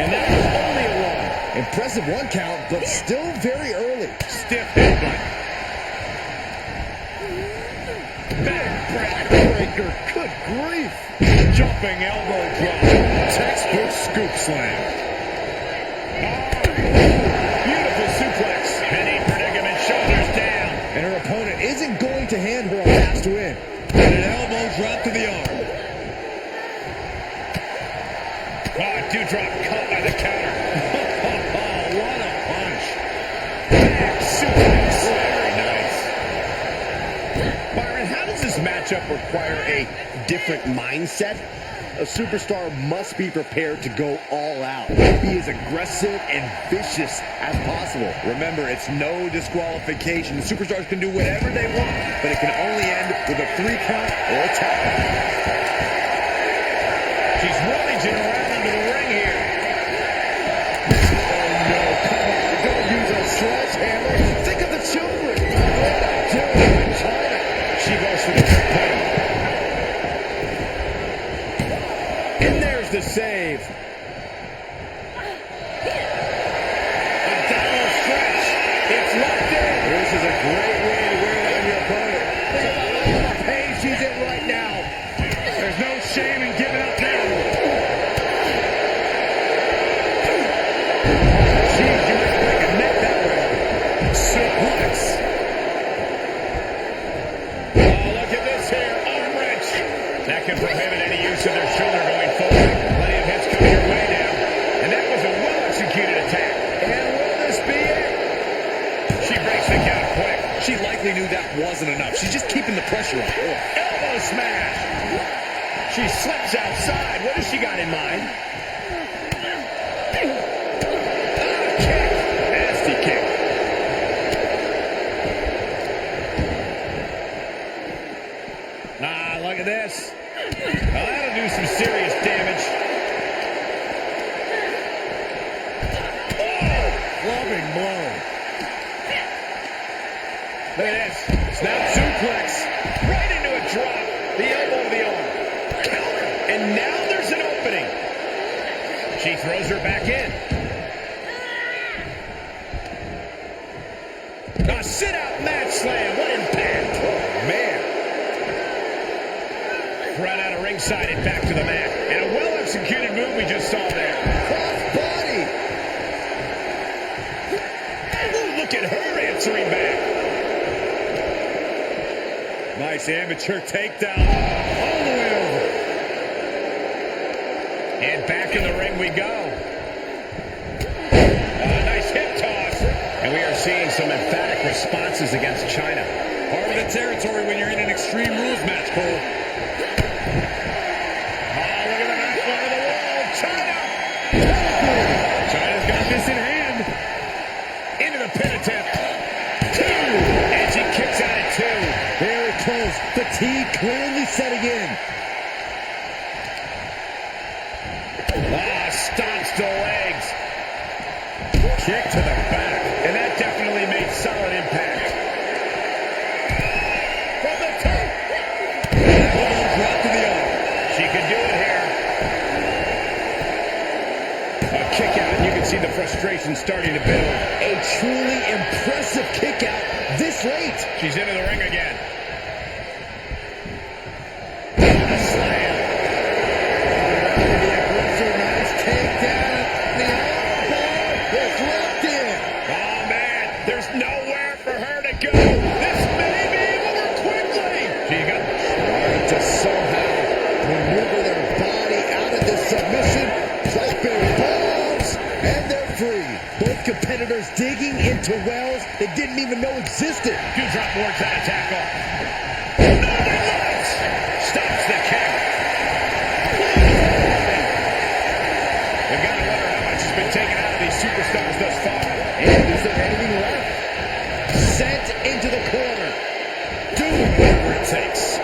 And that was only a one. Impressive one count, but still very early. Stiff headbutt. Backbreaker. Good grief. Jumping elbow drop. Textbook scoop slam. Beautiful suplex. Penny predicament, shoulders down. And her opponent isn't going to hand her a fast win. And an elbow drop to the arm. Doudrop caught by the counter. What a punch. Back suplex. Very nice. Byron, how does this matchup require a different mindset? A superstar must be prepared to go all out. Be as aggressive and vicious as possible. Remember, it's no disqualification. The superstars can do whatever they want, but it can only end with a 3 count or a tap. She's rummaging around into the ring here. Oh no, come on, don't use a sledgehammer. Think of the children. What a doing China. She goes for the trick pin. And there's the save. A downward stretch. It's locked in. This is a great way to wear down your opponent. Think about all the pain she's in right now. There's no shame in giving up now. She likely knew that wasn't enough. She's just keeping the pressure on. Elbow smash. She slips outside. What has she got in mind? Kick. Nasty kick. Look at this. Well, that'll do some serious damage. Oh, clubbing blow. Look at this. Snap suplex. Right into a drop. The elbow to the arm. Counter. And now there's an opening. She throws her back in. A sit-out mat slam. What impact. Oh, man. Right out of ringside and back to the mat. And a well-executed move we just saw there. Cross body. Ooh, look at her answering back. Nice amateur takedown. All the way over. And back in the ring we go. Nice hip toss. And we are seeing some emphatic responses against Chyna. Part of the territory when you're in an Extreme Rules match, Cole. Chyna's got this in hand. Into the pin attempt. 2. And she kicks out at 2. Very close. Fatigue clearly setting in. Stomps to the legs. Kick to the back. And that definitely made solid impact. From the top. Drop to the arm. She could do it here. A kick out, and you can see the frustration starting to build. A truly impressive kick out this late. She's into the ring again. A slam. The aggressor, nice takedown. The armbar is locked in. Oh, man, there's nowhere for her to go. This may be over quickly. She got Trying to somehow maneuver their body out of this submission. Dropping bombs, and they're free. Both competitors digging into wells they didn't even know existed. Dewdrop boards that attack off. Northern Lights stops the kick. We've got to wonder how much has been taken out of these superstars thus far. And is there anything left? Sent into the corner. Doing whatever it takes.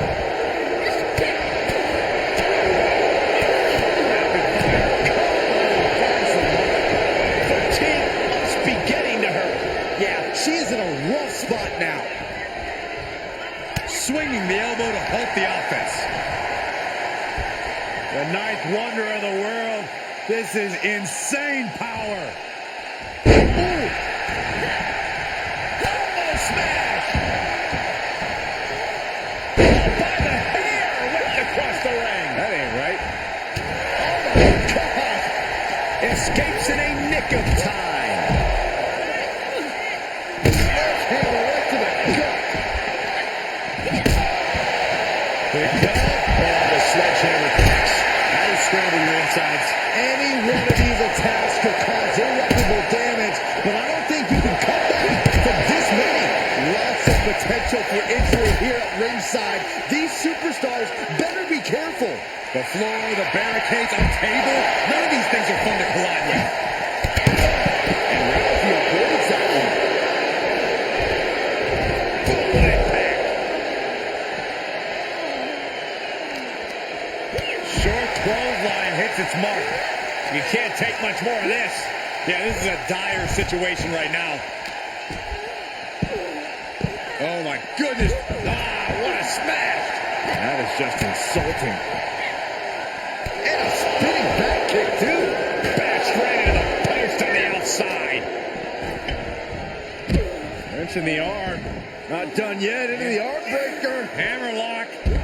Fatigue must be getting to her. Yeah, she is in a rough spot now. Swinging the elbow to halt the offense. The ninth wonder of the world. This is insane power. Ooh. Elbow smash. By the hair, whipped across the ring. That ain't right. Oh my God. Escapes in a nick of time. Hammer right to the gut. Picked up. Oh, the sledgehammer kicks. That'll scramble your insides. Any one of these attacks could cause irreparable damage, but I don't think you can come back from this many. Lots of potential for injury here at ringside. These superstars better be careful. The floor, the barricades, a table. None of these things are fun to collide with. And Rousey avoids that one. Boom impact. Short clothesline hits its mark. You can't take much more of this. Yeah, this is a dire situation right now. Oh, my goodness. What a smash. That is just insulting. And a spinning back kick, too. Bashed right into the post on the outside. Wrench in the arm. Not done yet. Into the arm breaker. Hammerlock. Boom.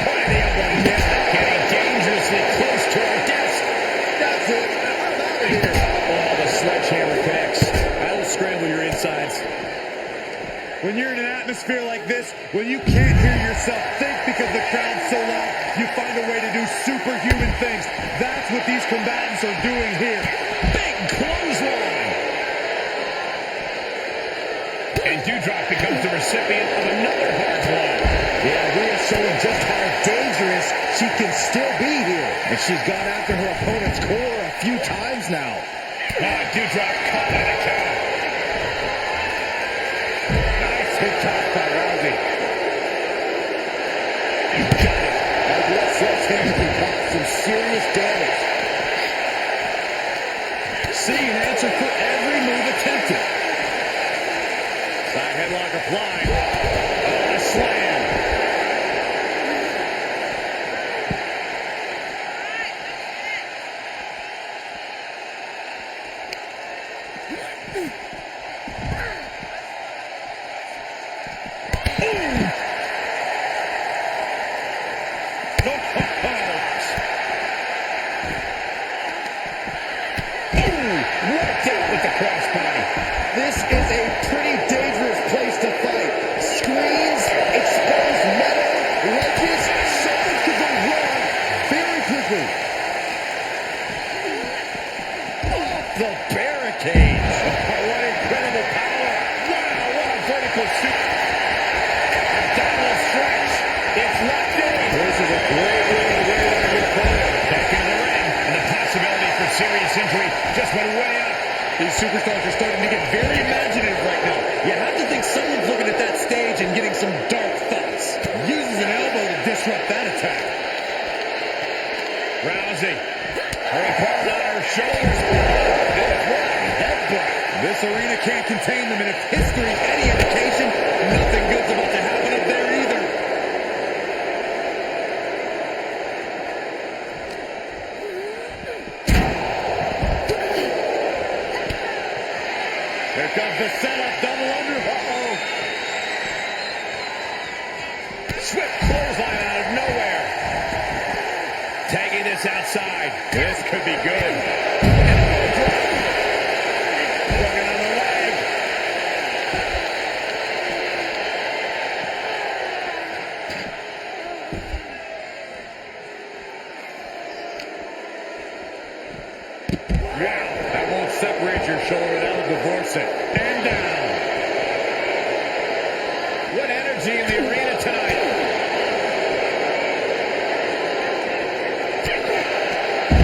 Point of the elbow net. Getting dangerously close to our desk. That's it. I'm out of here. Oh, the sledgehammer connects. That'll scramble your insides. When you're in an atmosphere like this, when you can't hear yourself think because the crowd's so loud, you find a way to do superhuman things. That's what these combatants are doing here. Big clothesline. recipient of another hard blow. Yeah, Rhea showing just how dangerous she can still be here. And she's gone after her opponent's core a few times now. Dewdrop caught on a counter. Nice hip toss by Rousey. Got it. That left sledgehammer can cause some serious damage. Seeing an answer for every move attempted. Side headlock applied. Oh, a slam. This is a pretty dangerous place to fight. Screens, exposed metal, ledges, something could go wrong very quickly. Off the barricades. Oh, what incredible power. Wow, what a vertical shoot. Abdominal stretch. It's locked in. This is a great way to wear down your opponent. Back into the ring, and the possibility for serious injury just went way up. These superstars are starting to get very imaginative right now. You have to think someone's looking at that stage and getting some dark thoughts. Uses an elbow to disrupt that attack. Rousey. Her opponent on her shoulders. What a headbutt. This arena can't contain them, and if history's any indication, nothing good's about to happen up there either. Here comes the setup, double under. Uh-oh. Swift clothesline out of nowhere. Tagging this outside. This could be good. Elbow drop. Working on the leg. Wow, that won't separate your shoulder. That'll divorce it. And down. What energy in the arena tonight.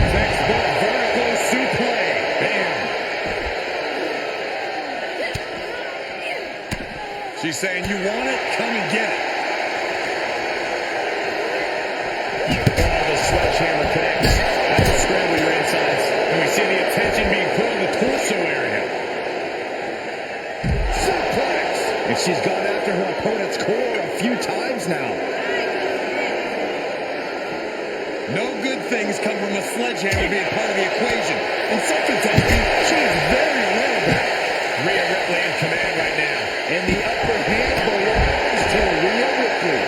Textbook vertical suplex. Bam. She's saying, you want it? Come and get it. Oh, the sledgehammer connects. That'll scramble your insides. And we see the attention being put on the torso area. Suplex. And she's gone after her opponent's core a few times now. No good things come from a sledgehammer being part of the equation. And something tells me she's very aware of that. Rhea Ripley in command right now. And the upper hand belongs to Rhea Ripley.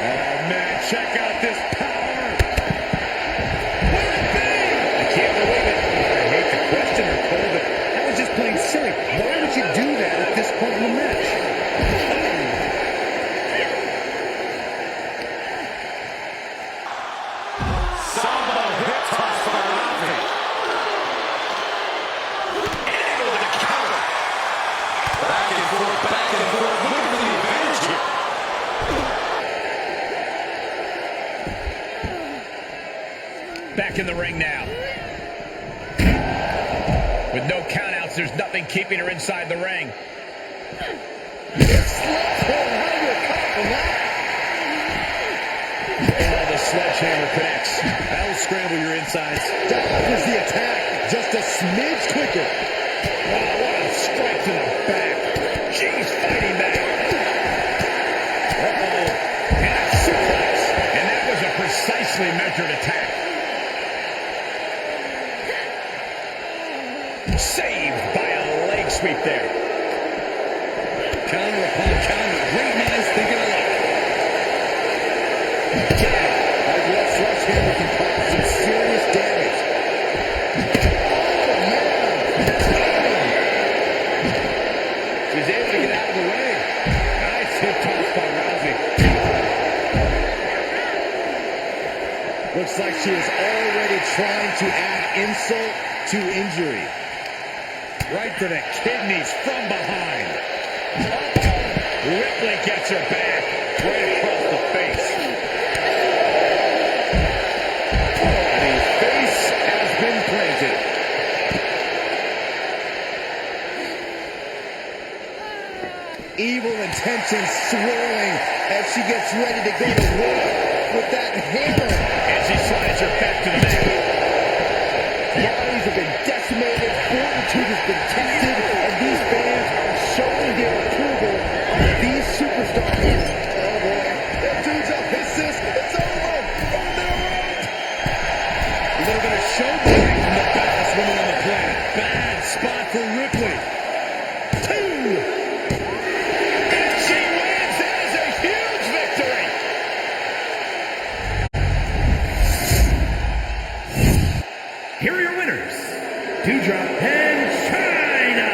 Oh, man, check out this power. Will it be? I can't believe it. I hate to question her, Cole, but That was just plain silly. Why would you do that at this point in the match? Samba hip toss by Rousey. And with a counter. Back and forth, looking for the advantage here. Back in the ring now. With no countouts, there's nothing keeping her inside the ring. Oh, the sledgehammer connects. That'll scramble your insides. Dodges the attack just a smidge quicker. Wow, what a strike to the back. She's fighting back. Uh-oh. And a suplex. And that was a precisely measured attack. Saved by a leg sweep there. Counter upon counter. Great minds thinking alike. That left sledgehammer can cause some serious damage. Oh, man. She's able to get out of the way. Nice hip toss by Rousey. Looks like she is already trying to add insult to injury. Right to the kidneys from behind. Ripley gets her back right across the face. The face has been planted. Evil intentions swirling as she gets ready to go to war with that hammer. And she slides her back to the neck. Bodies have been decimated, fortitude has been tested, and these fans are showing their approval of these superstars. Oh boy, that dude's up, his sis, it's over! A little bit of showboating from the baddest woman on the planet. Bad spot for Ripley. 2. And she wins. That is a huge victory. Here are your winners, Doudrop and Chyna.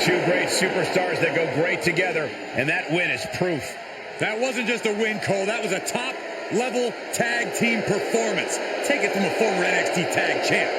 Two great superstars that go great together, and that win is proof. That wasn't just a win, Cole. That was a top-level tag team performance. Take it from a former NXT tag champ.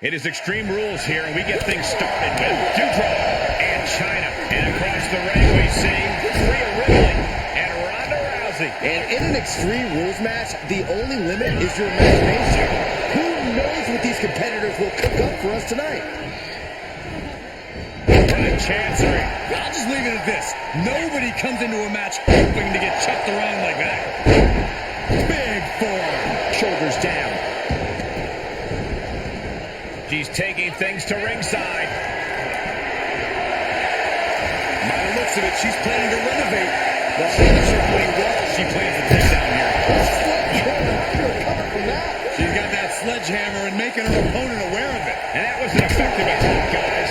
It is Extreme Rules here, and we get things started with Doudrop and Chyna. And across the ring, we see Rhea Ripley and Ronda Rousey. And in an Extreme Rules match, the only limit is your imagination. Who knows what these competitors will cook up for us tonight? From the Chancery. I'll just leave it at this. Nobody comes into a match hoping to get chucked around like that. Big form. Shoulders down. She's taking things to ringside. By the looks of it, she's planning to renovate. The Hawks are playing well. She plans to take down here. She's got that sledgehammer and making her opponent aware of it. And that was an effective attack, guys.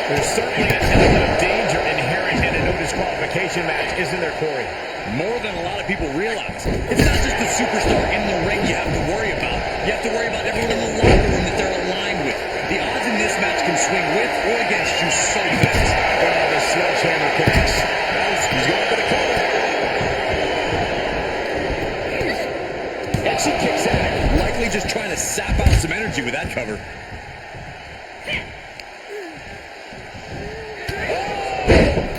There's certainly an element of danger inherent in a no disqualification match, isn't there, Corey? More than a lot of people realize. It's not just the superstar in the ring you have to worry about. You have to worry about everyone in the locker room that they're aligned with. The odds in this match can swing with or against you so fast. Oh, the sledgehammer connects. He's going for the cover. cover.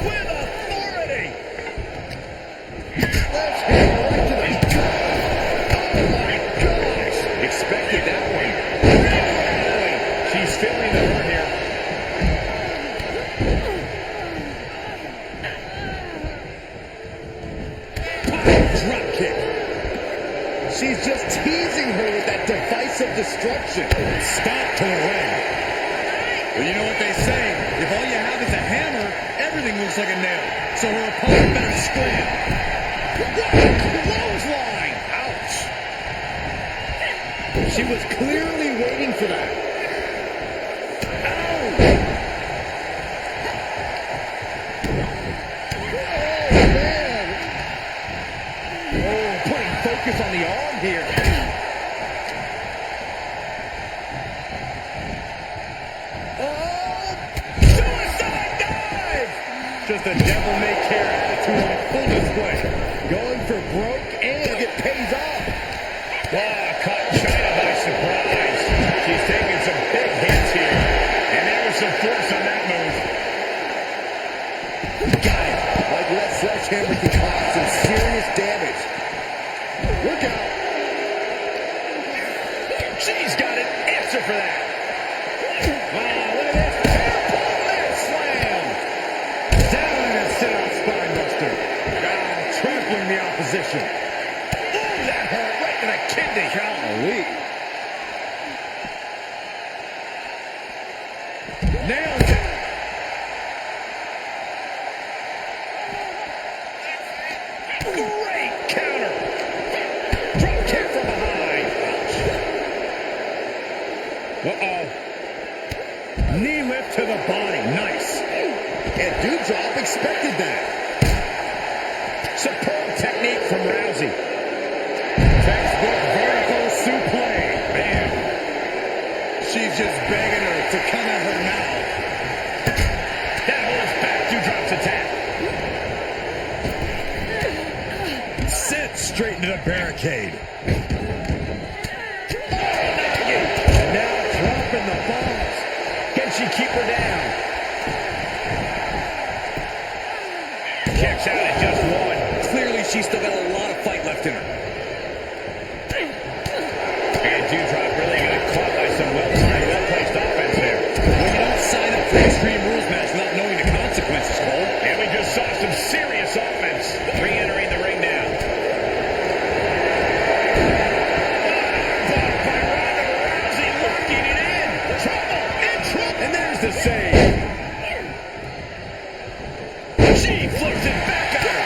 With authority. Left hand right to the gut. Oh, my gosh. Expected that one. She's feeling the hurt here. Drop kick. She's just teasing her with that divisive destruction. Stop to the ring. Well, you know what they say. If all you have is a hammer, everything looks like a nail. So her opponent better scram. Clothesline. Ouch. She was clearly waiting for that. Ow. Oh, man. Oh, putting focus on the arm here. Suicide dive! Just a devil-may-care attitude on full display. Going for broke and it pays off. Oh, caught Chyna by surprise. She's taking some big hits here. And there was some force on that move. Got it. Like that sledgehammer can cause some serious damage. Look out. She's got an answer for that. Wow, look at this. Pull slam. Down in a sit-out spinebuster. Trampling the opposition. Ooh, that hurt right in the kidney. Golly. Nails it. Great counter. Drop kick from behind. Uh-oh. Knee lift to the body. Nice. And Doudrop expected that. Superb technique from Rousey. Textbook vertical suplex. Man. She's just begging her to come at her now. That holds back Doudrop's attack. Sent straight into the barricade. Now dropping the balls. Can she keep her down? Kicks out at just one. Clearly, she's still got a lot of fight left in her. And Doudrop really got caught by some well-timed, well-placed offense there. Well, you don't sign up for an Extreme Rules match without knowing the consequences, Cole. And we just saw some serious offense. Re-entering the ring now. Blocked by Ronda Rousey, locking it in. Trouble, in trouble. And there's the save. She flips it back at her.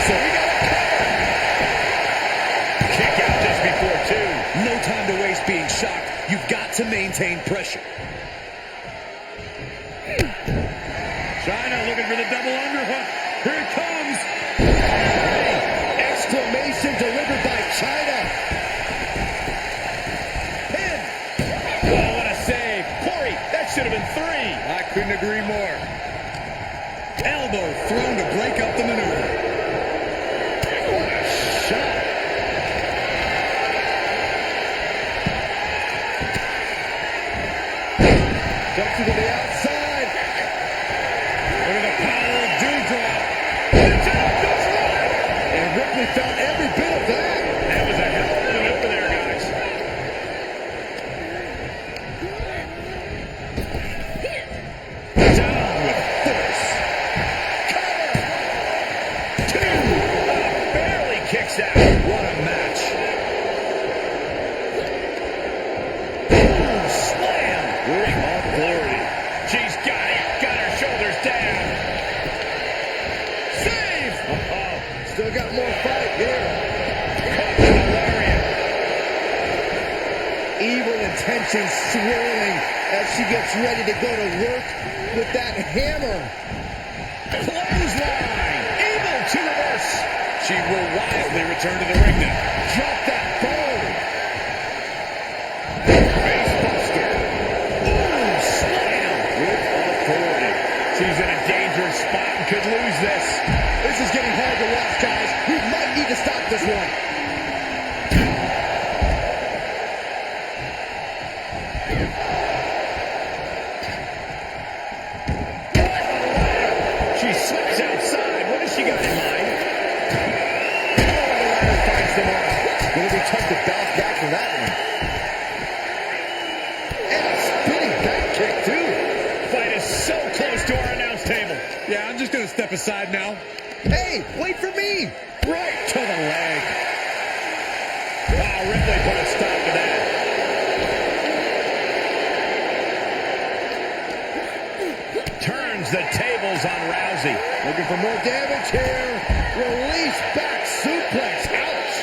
So we got a Kick out just before two. no time to waste being shocked. You've got to maintain pressure. Chyna looking for the double underhook. Here it comes. Exclamation delivered by Chyna. Pin. Oh, what a save. Corey, that should have been three. I couldn't agree more. Elbow thrown to break up the maneuver. What a shot. Jumps to the outside. Look at the power of Doudrop. And Ripley felt every bit of that. That was a hell of a maneuver there, guys. Down with force. Cover. Two. Barely kicks out. What a match. Boom. Slam. With authority. She's got it. Got her shoulders down. Save. Uh-oh. Still got more fight here. Caught with a lariat. Evil intentions swirling as she gets ready to go to work with that hammer. Clothesline. Evil to reverse. She will wisely return to the ring now. Drop that bone. Facebuster. Ooh, slam. With authority. She's in a dangerous spot and could lose this. This is getting hard to watch, guys. We might need to stop this one. Yeah, I'm just going to step aside now. Hey, wait for me. Right to the leg. Wow, Ripley put a stop to that. Turns the tables on Rousey. Looking for more damage here. Release back suplex. Ouch.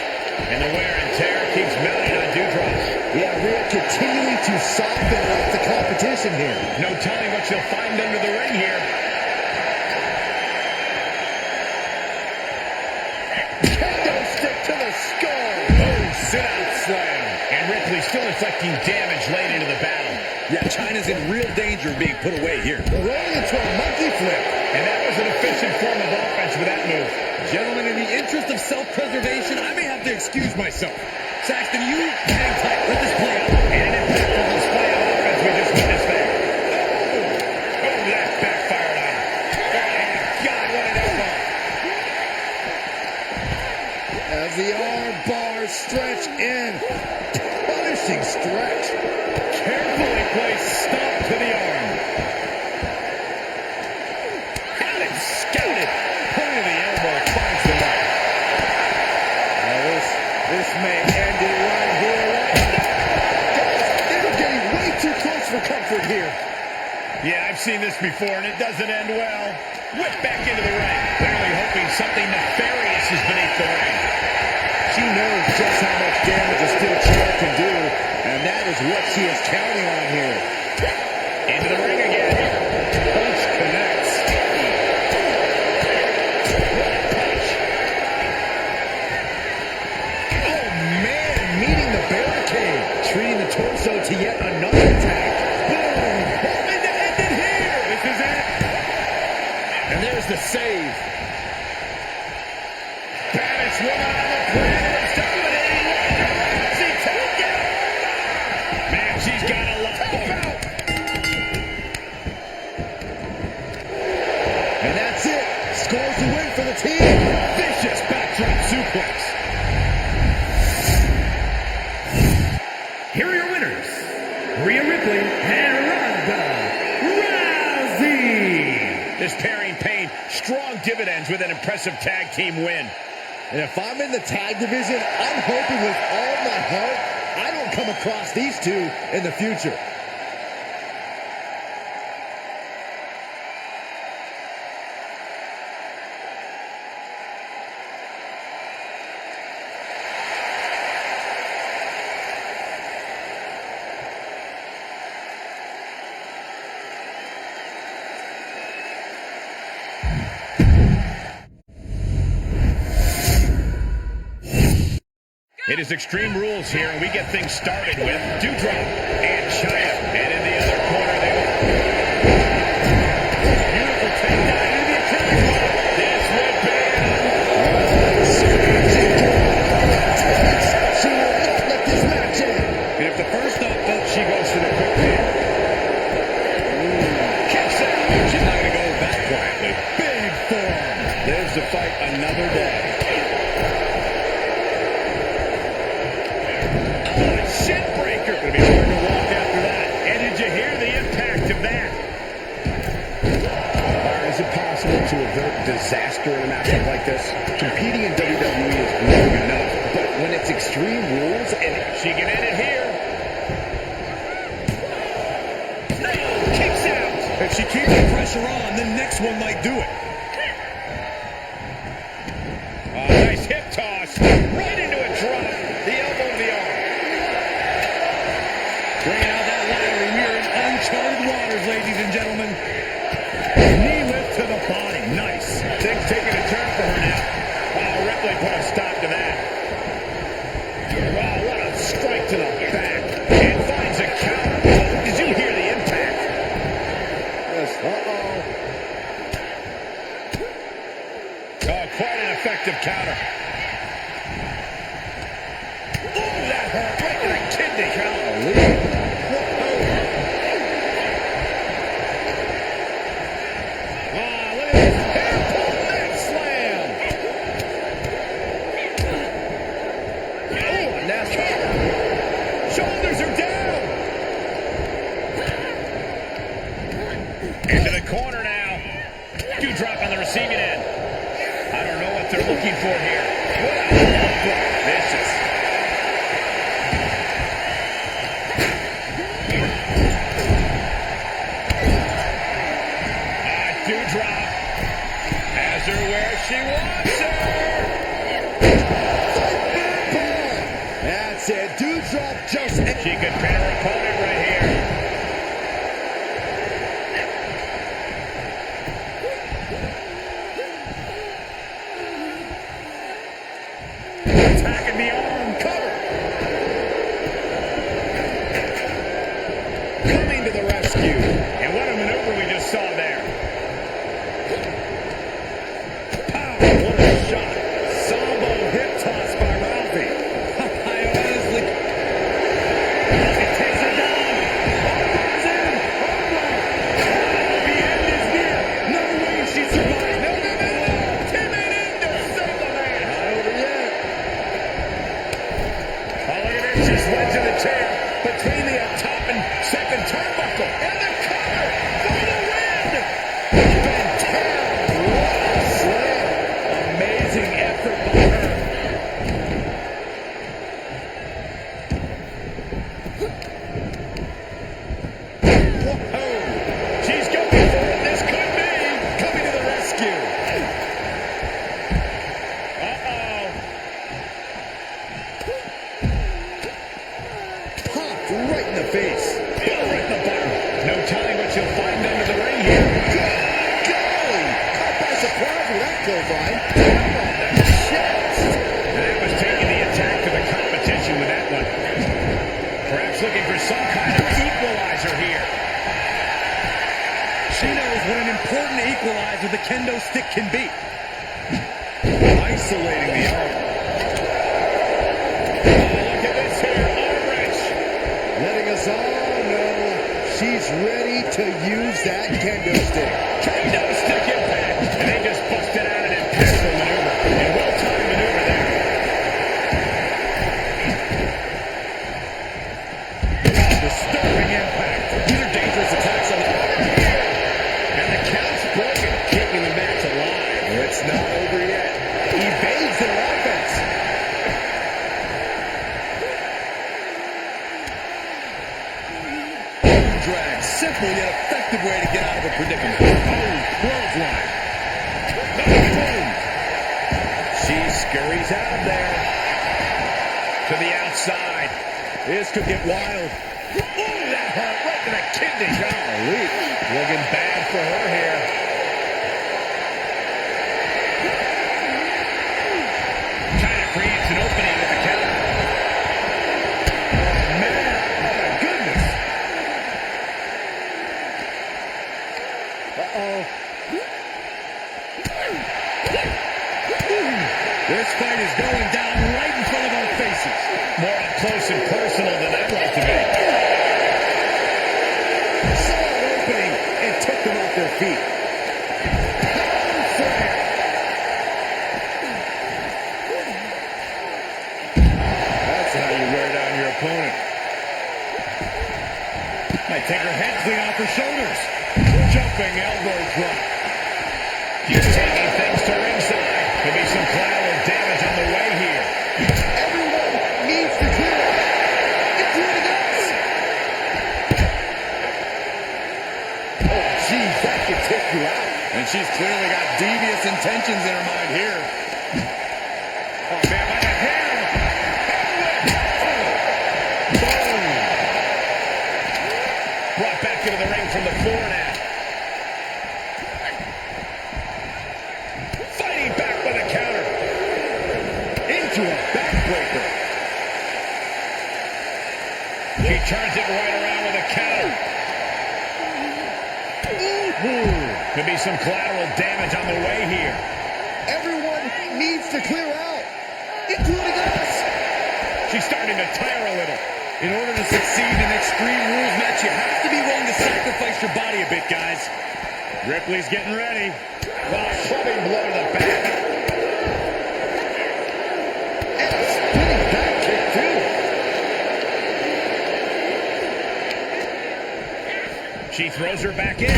And the wear and tear keeps mounting on Doudrop. Yeah, Rhea continuing to soften up the competition here. No telling what you'll find under the ring here. Kendo stick to the skull. Oh, sit-out slam. And Ripley still inflicting damage late into the battle. Yeah, China's in real danger of being put away here. Rolling into a monkey flip. And that was an efficient form of offense with that move. Gentlemen, in the interest of self-preservation, I may have to excuse myself. Saxton, you hang tight. Let this play out. And an impactful display of offense we just witnessed there. Oh, that backfired on him. Oh, God, what an elbow. As the arm bars stretch in. Punishing stretch. Carefully placed stomp to the arm. Had it scouted. Point of the elbow finds the mark. Now this may end it right here. Guys, they're getting way too close for comfort here. Yeah, I've seen this before, and it doesn't end well. Whip back into the ring. Clearly hoping something nefarious is beneath the ring. She knows just how much damage a steel chair can do, and that is what she is counting on here. Into the ring again. Punch connects. Punch. Oh, man, meeting the barricade. Treating the torso to yet another attack. Boom. Hoping to end it here. This is it. And there's the save. Baddest woman on the planet is dominating right now. She took it. Man, she's got a lot. And that's it. Scores the win for the team. Vicious backdrop suplex. Here are your winners, Rhea Ripley and Ronda Rousey. This pairing paid strong dividends with an impressive tag team win. And if I'm in the tag division, I'm hoping with all my heart I don't come across these two in the future. It is Extreme Rules here, and we get things started with Doudrop and China. And in the other corner, they will... Beautiful takedown into the Achilles lock. This would be... She will not let this match end. And if the first up, she goes for the quick pin. Kicks out. She's not going to go that quietly. Big forearm. There's the fight another day. Shin breaker. Gonna be hard to walk after that. And did you hear the impact of that? Is it possible to avert disaster in a matchup like this? Competing in WWE is long enough, but when it's Extreme Rules and She can end it here. No, kicks out. If she keeps the pressure on, the next one might do it. Nice hip toss. Right into a drop. The elbow to the arm. Bringing out that ladder, and we are in uncharted waters, ladies and gentlemen. Knee lift to the body. Nice. Things taking a turn for her now. Wow, Ripley put a stop to that. Wow, what a strike to the back. And finds a counter. Did you hear the impact? yes, Oh, quite an effective counter. Ooh, that hurt right to the kidney. Look at this. Hair pull neck slam. Oh, nasty. Shoulders are down. Into the corner now. Dewdrop on the receiving end. I don't know what they're looking for here. What a blow. Vicious. Dewdrop has her where she wants her. That's it. Dewdrop just... She could pin her opponent right here. Attacking the arm. Cover. Coming to the rescue. And what a maneuver we just saw there. Pow. What a shot. Sambo hip toss by Rousey. I honestly... It takes her down. Armbar's in. Armbar. The end is near. No way she survived. No. Tim and in to save the man. Not over yet. Oh, look at this. She's wedged in the chair between the top and second turnbuckle. And the cover for the win. Up and down. What a slam. Amazing effort by her. Whoa. She's going for it. This could be coming to the rescue. Uh-oh. Popped right in the face. Right in the button. No telling what you'll find under the ring here. Golly! Caught by surprise with that clothesline. Down on the chest. That was taking the attack to the competition with that one. Perhaps looking for some kind of equalizer here. She knows what an important equalizer the kendo stick can be. Isolating the arm. Oh, look at this here. Arm wrench. Letting us all know she's ready to use that kendo stick. Kendo stick impact. And they just busted out an impactful maneuver. And well-timed maneuver there. Disturbing impact. These are dangerous attacks on the arm here. And the count's broken, keeping the match alive. It's not over yet. Evades their offense. Arm drag. Simple yet effective way to get out of a predicament. Oh, clothesline. Boom. She scurries out of there. To the outside. This could get wild. Ooh, that hurt right to the kidney. Golly. Looking bad for her here. Kind of creates an opening with the counter. Oh, man. Oh, my goodness. Uh-oh. This fight is going down right in front of our faces. More up close and personal than I'd like to be. Saw an opening and took them off their feet. Power slam. That's how you wear down your opponent. Might take her head clean off her shoulders. Jumping elbow drop. He's taking things to ringside. Could be some collateral damage on the way here. Everyone needs to clear out, including us. Oh, geez, that could take you out. And she's clearly got devious intentions in her mind here. Oh, man, by the hair. Boom. Brought back into the ring from the floor now. Fighting back with a counter. Into a backbreaker. She turns it right around with a counter. Ooh. Could be some collateral damage on the way here. Everyone needs to clear out, including us. She's starting to tire a little. In order to succeed in an Extreme Rules match, you have to be willing to sacrifice your body a bit, guys. Ripley's getting ready. Well, clubbing blow to the back. And a spinning back kick, too. She throws her back in.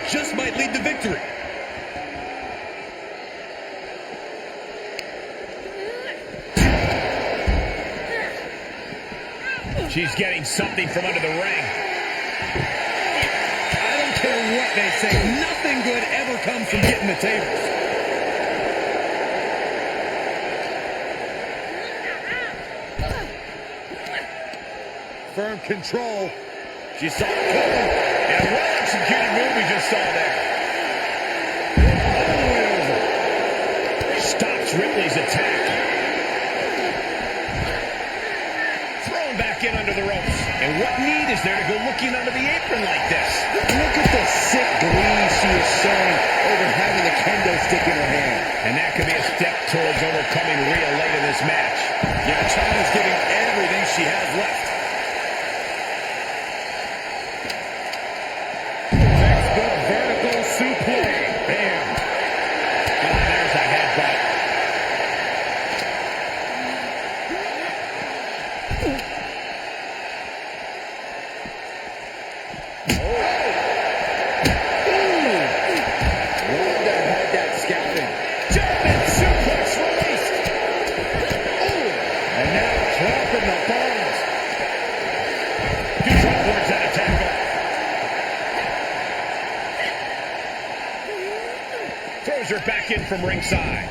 just might lead to victory. She's getting something from under the ring. I don't care what they say. Nothing good ever comes from getting the tables. Firm control. She saw it coming. And a well-executed move we just saw there. Oh, stops Ripley's attack. Thrown back in under the ropes. And what need is there to go looking under the apron like this? Look at the sick glee she is showing over having the kendo stick in her hand. And that could be a step towards overcoming Rhea late in this match. Yeah, Chyna's giving everything she has left. Textbook vertical suplex. Bam. Oh, there's a headbutt. Ronda had that scouting. German suplex released. And now dropping the bombs. Good drop towards that attacker. Throws her back in from ringside.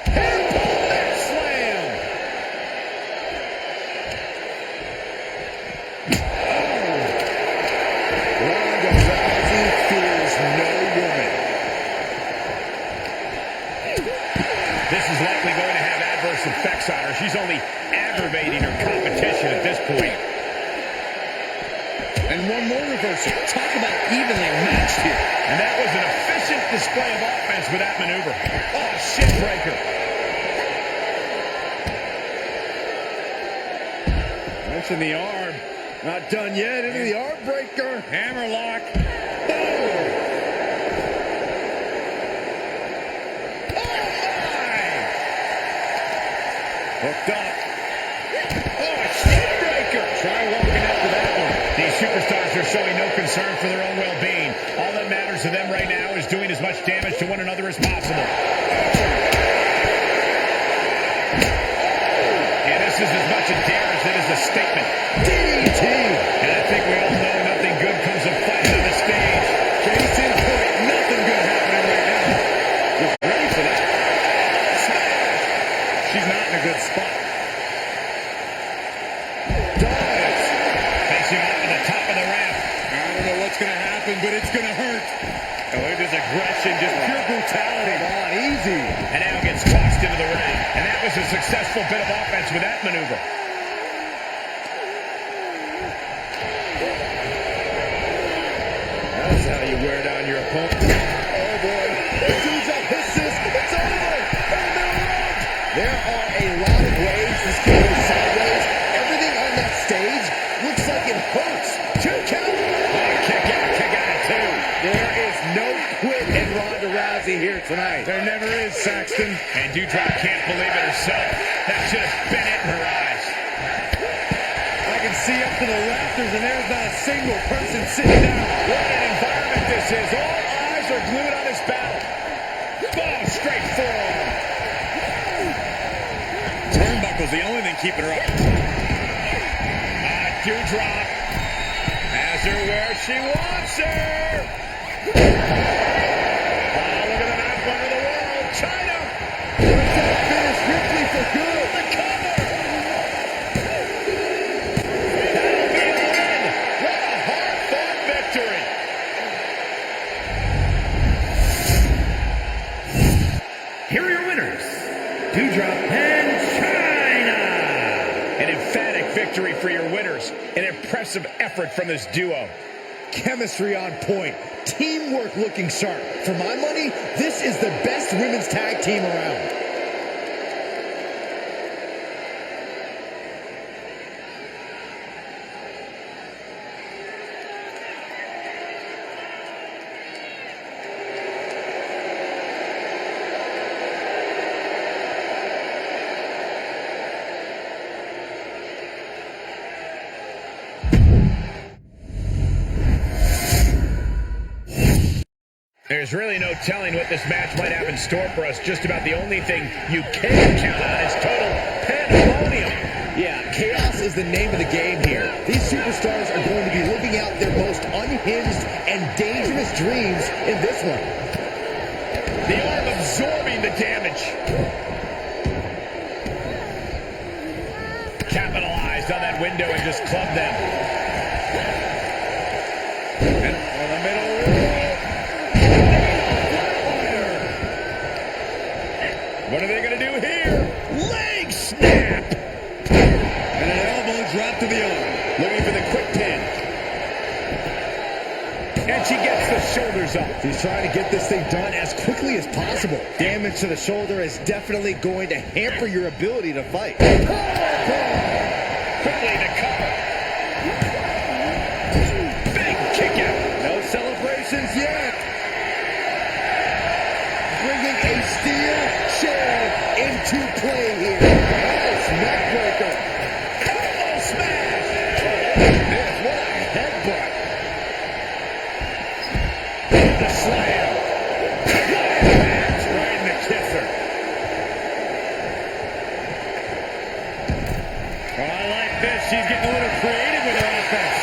Headbutt slam. Ronda Rousey fears no woman. This is likely going to have adverse effects on her. She's only aggravating her competition at this point. And one more reversal. Talk about evenly matched here. And that was an efficient display of offense with that maneuver. Oh, shit breaker. Mention the arm. Not done yet. Into the arm breaker. Hammerlock. Boom. Hooked up. Oh, a shit breaker. Try walking after that one. These superstars are showing no concern for their own well-being. All that matters to them right now is doing as much damage to one another as possible. And this is as much a dare as it is a statement. DDT. And I think we all know nothing good comes of fighting on the stage. Case in point. Nothing good happening right now. Just ready for that. She's not in a good spot. Does. Facing off at the top of the ramp. I don't know what's going to happen, but it's going to hurt. Oh, look at this aggression, just pure brutality. Come on, easy. And now gets tossed into the ring. And that was a successful bit of offense with that maneuver. That's how you wear down your opponent. Oh, boy. The dude's up hisses. It's over. There are a lot of ways this can go sideways. Everything on that stage looks like it hurts. 2 count. Oh, kick out at 2. There is no quit in Ronda Rousey here tonight. There never is, Saxton. And Doudrop can't believe it herself. That should have been it in her eyes. I can see up to the rafters, and there's not a single person sitting down. What an environment this is. All eyes are glued on this battle. Oh, straight forearm. Turnbuckle's the only thing keeping her up. Doudrop has her where she wants her. Oh, look at the knife under the world. Chyna. Does that finish Ripley for good? The cover. That'll be the win. What a hard-fought victory. Here are your winners, Doudrop and Chyna. An emphatic victory for your winners. An impressive effort from this duo. Chemistry on point. Teamwork looking sharp. For my money, this is the best women's tag team around. there's really no telling what this match might have in store for us. Just about the only thing you can count on is total pandemonium. Yeah, chaos is the name of the game here. These superstars are going to be living out their most unhinged and dangerous dreams in this one. The arm absorbing the damage. Capitalized on that window and just clubbed them. And on the middle. What are they going to do here? Leg snap! And an elbow drop to the arm. Looking for the quick pin. And she gets the shoulders up. He's trying to get this thing done as quickly as possible. Damage to the shoulder is definitely going to hamper your ability to fight. Quickly to cover. Big kick out. No celebrations yet. Bringing a steel chair into play here. Nice neckbreaker. Elbow smash. What a headbutt. The slam. That's right in the kisser. Oh, I like this. She's getting a little creative with her offense.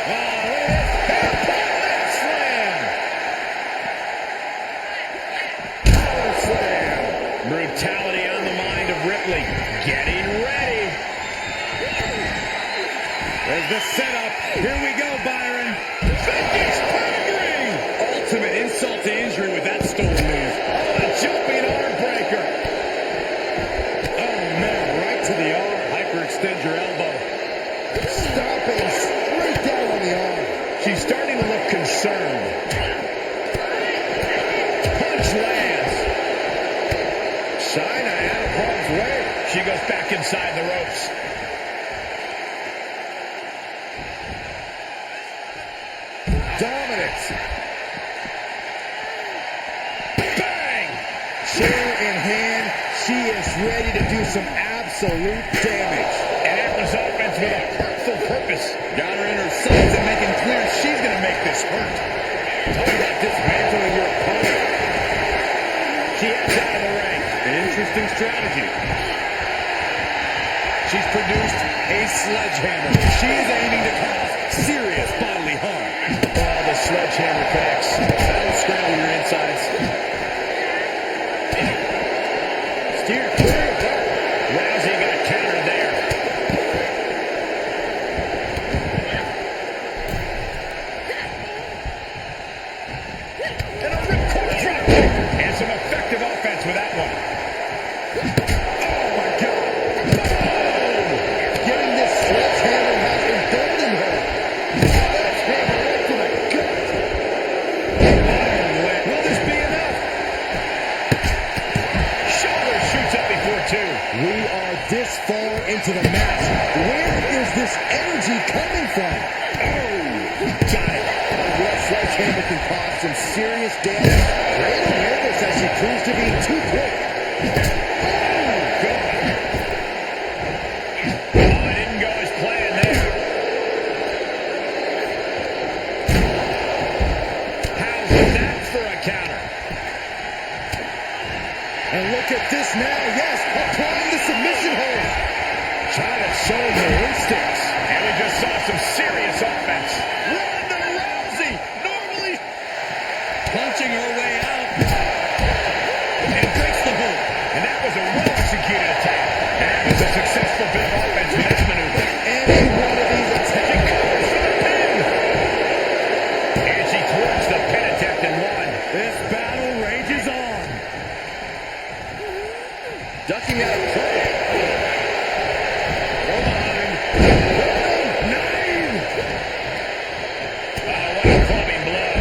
Oh, look at this. Power slam. Power slam. Brutality on the mind of Ripley. Getting ready. There's the setup. Here we go, Byron. Vintage Pedigree. Ultimate insult to injury with that stolen move. Oh, a jumping arm breaker. Oh, no, right to the arm. Hyperextend your elbow. Stomping straight down on the arm. She's starting to look concerned. Punch lands. China out of harm's way. She goes back inside the ropes. Dominance. Bang! Chair in hand, she is ready to do some absolute damage. And it was offense with a hurtful purpose. Got her in her sights and making clear she's going to make this hurt. Talk about dismantling your opponent. She heads out of the ring. An interesting strategy. She's produced a sledgehammer. She is aiming to cause serious bodily harm. Oh, the sledgehammer connects. That'll scramble your insides. Steer clear of that. Rousey got countered there. And a ripcord drop kick. And some effective offense with that one. Oh, my God. Boom! Getting this sledgehammer has emboldened her. Sledgehammer right to the gut. Will this be enough? Shoulder shoots up before two. We are this far into the match. Where is this energy coming from? Oh, got it. That sledgehammer can cause some serious damage. A little nervous as she proves to be too quick. Oh, it didn't go as planned there. How's that for a counter? And look at this now. Yes, applying the submission hold. Trying to show her instincts. And we just saw some serious offense. Ronda Rousey, normally punching her way out. And breaks the hold. And that was a well-executed attack. And that was a successful bit of offense with that maneuver. Any one of these attacks. She covers for the pin. And she thwarts the pin attempt and won. This battle rages on. Ducking out of play. Go behind. Nine. Oh, what a clubbing blow.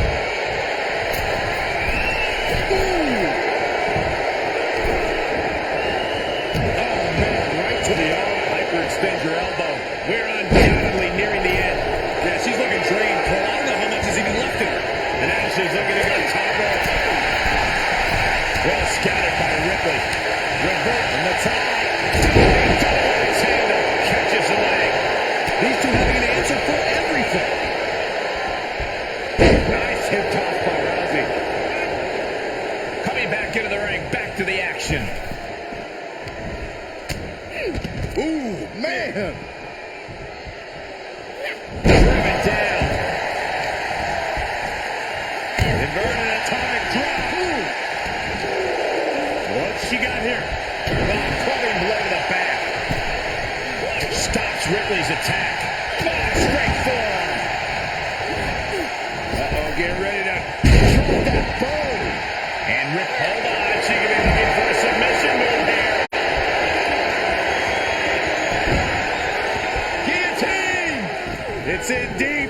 Oh, man, right to the arm. Hyperextend your elbow. We're undoubtedly nearing the end. Yeah, she's looking drained. Cole, I don't know how much is even left in her. And now she's looking to go top rope. Well scouted by Ripley. Revert from the top. Taylor catches the leg. These two having an answer for everything. back to the action. Ooh, man. Driven down. Inverted atomic drop. What's she got here? Clubbing blow to the back. Stops Ripley's attack. Straight forearm. Uh-oh, get ready to drop that bow. And Rip, hold on. She could be looking for a submission move here. Guillotine! It's in deep.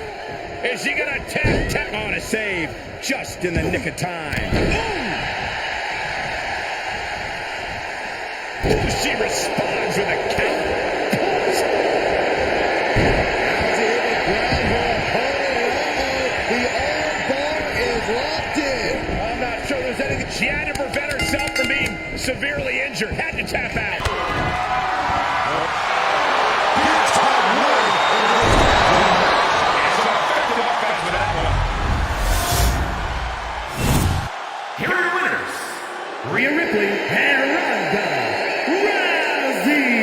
Is she going to tap on a save just in the nick of time? Ooh, she responds with a count. Rousey able to ground her opponent. The arm bar is locked in. I'm not sure there's anything. She had to prevent herself from being severely injured. Had to tap out. Here are your winners, Rhea Ripley and Ronda Rousey.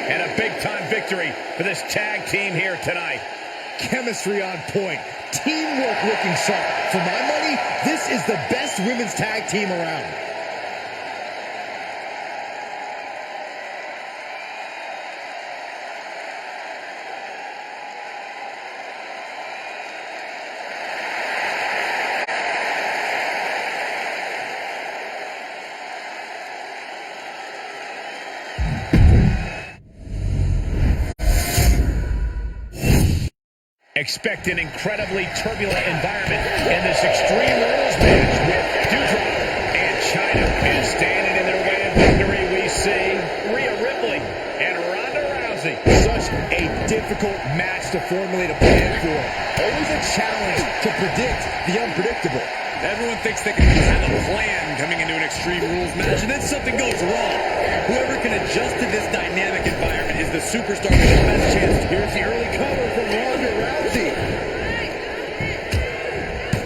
And a big-time victory for this tag team here tonight. Chemistry on point. Teamwork looking sharp. For my money, this is the best women's tag team around. Expect an incredibly turbulent environment in this Extreme Rules match with Doudrop and Chyna. And standing in their way of victory, we see Rhea Ripley and Ronda Rousey. Such a difficult match to formulate a plan for. Always a challenge to predict the unpredictable. Everyone thinks they can have a plan coming into an Extreme Rules match, and then something goes wrong. Whoever can adjust to this dynamic environment is the superstar with the best chance. Here's the early cover from Ronda Rousey.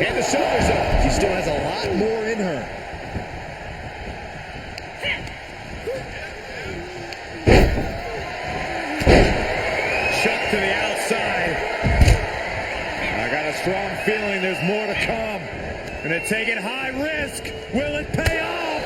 And the shoulders up. She still has a lot more in her. Shot to the outside. I got a strong feeling there's more to come. Gonna take it high risk. Will it pay off?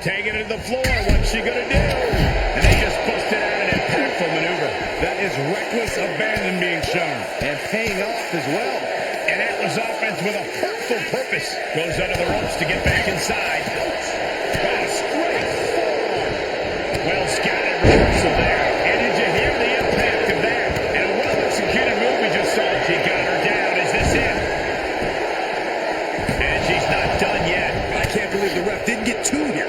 Taking it to the floor. What's she gonna do? And they just busted out an impactful maneuver. That is reckless abandon being shown. And paying off as well. And Atlas offense with a hurtful purpose. Goes under the ropes to get back inside. Straight forward. Well scouted reversal there. And did you hear the impact of that? And a well-executed move we just saw. She got her down. Is this it? And she's not done yet. I can't believe the ref didn't get two here.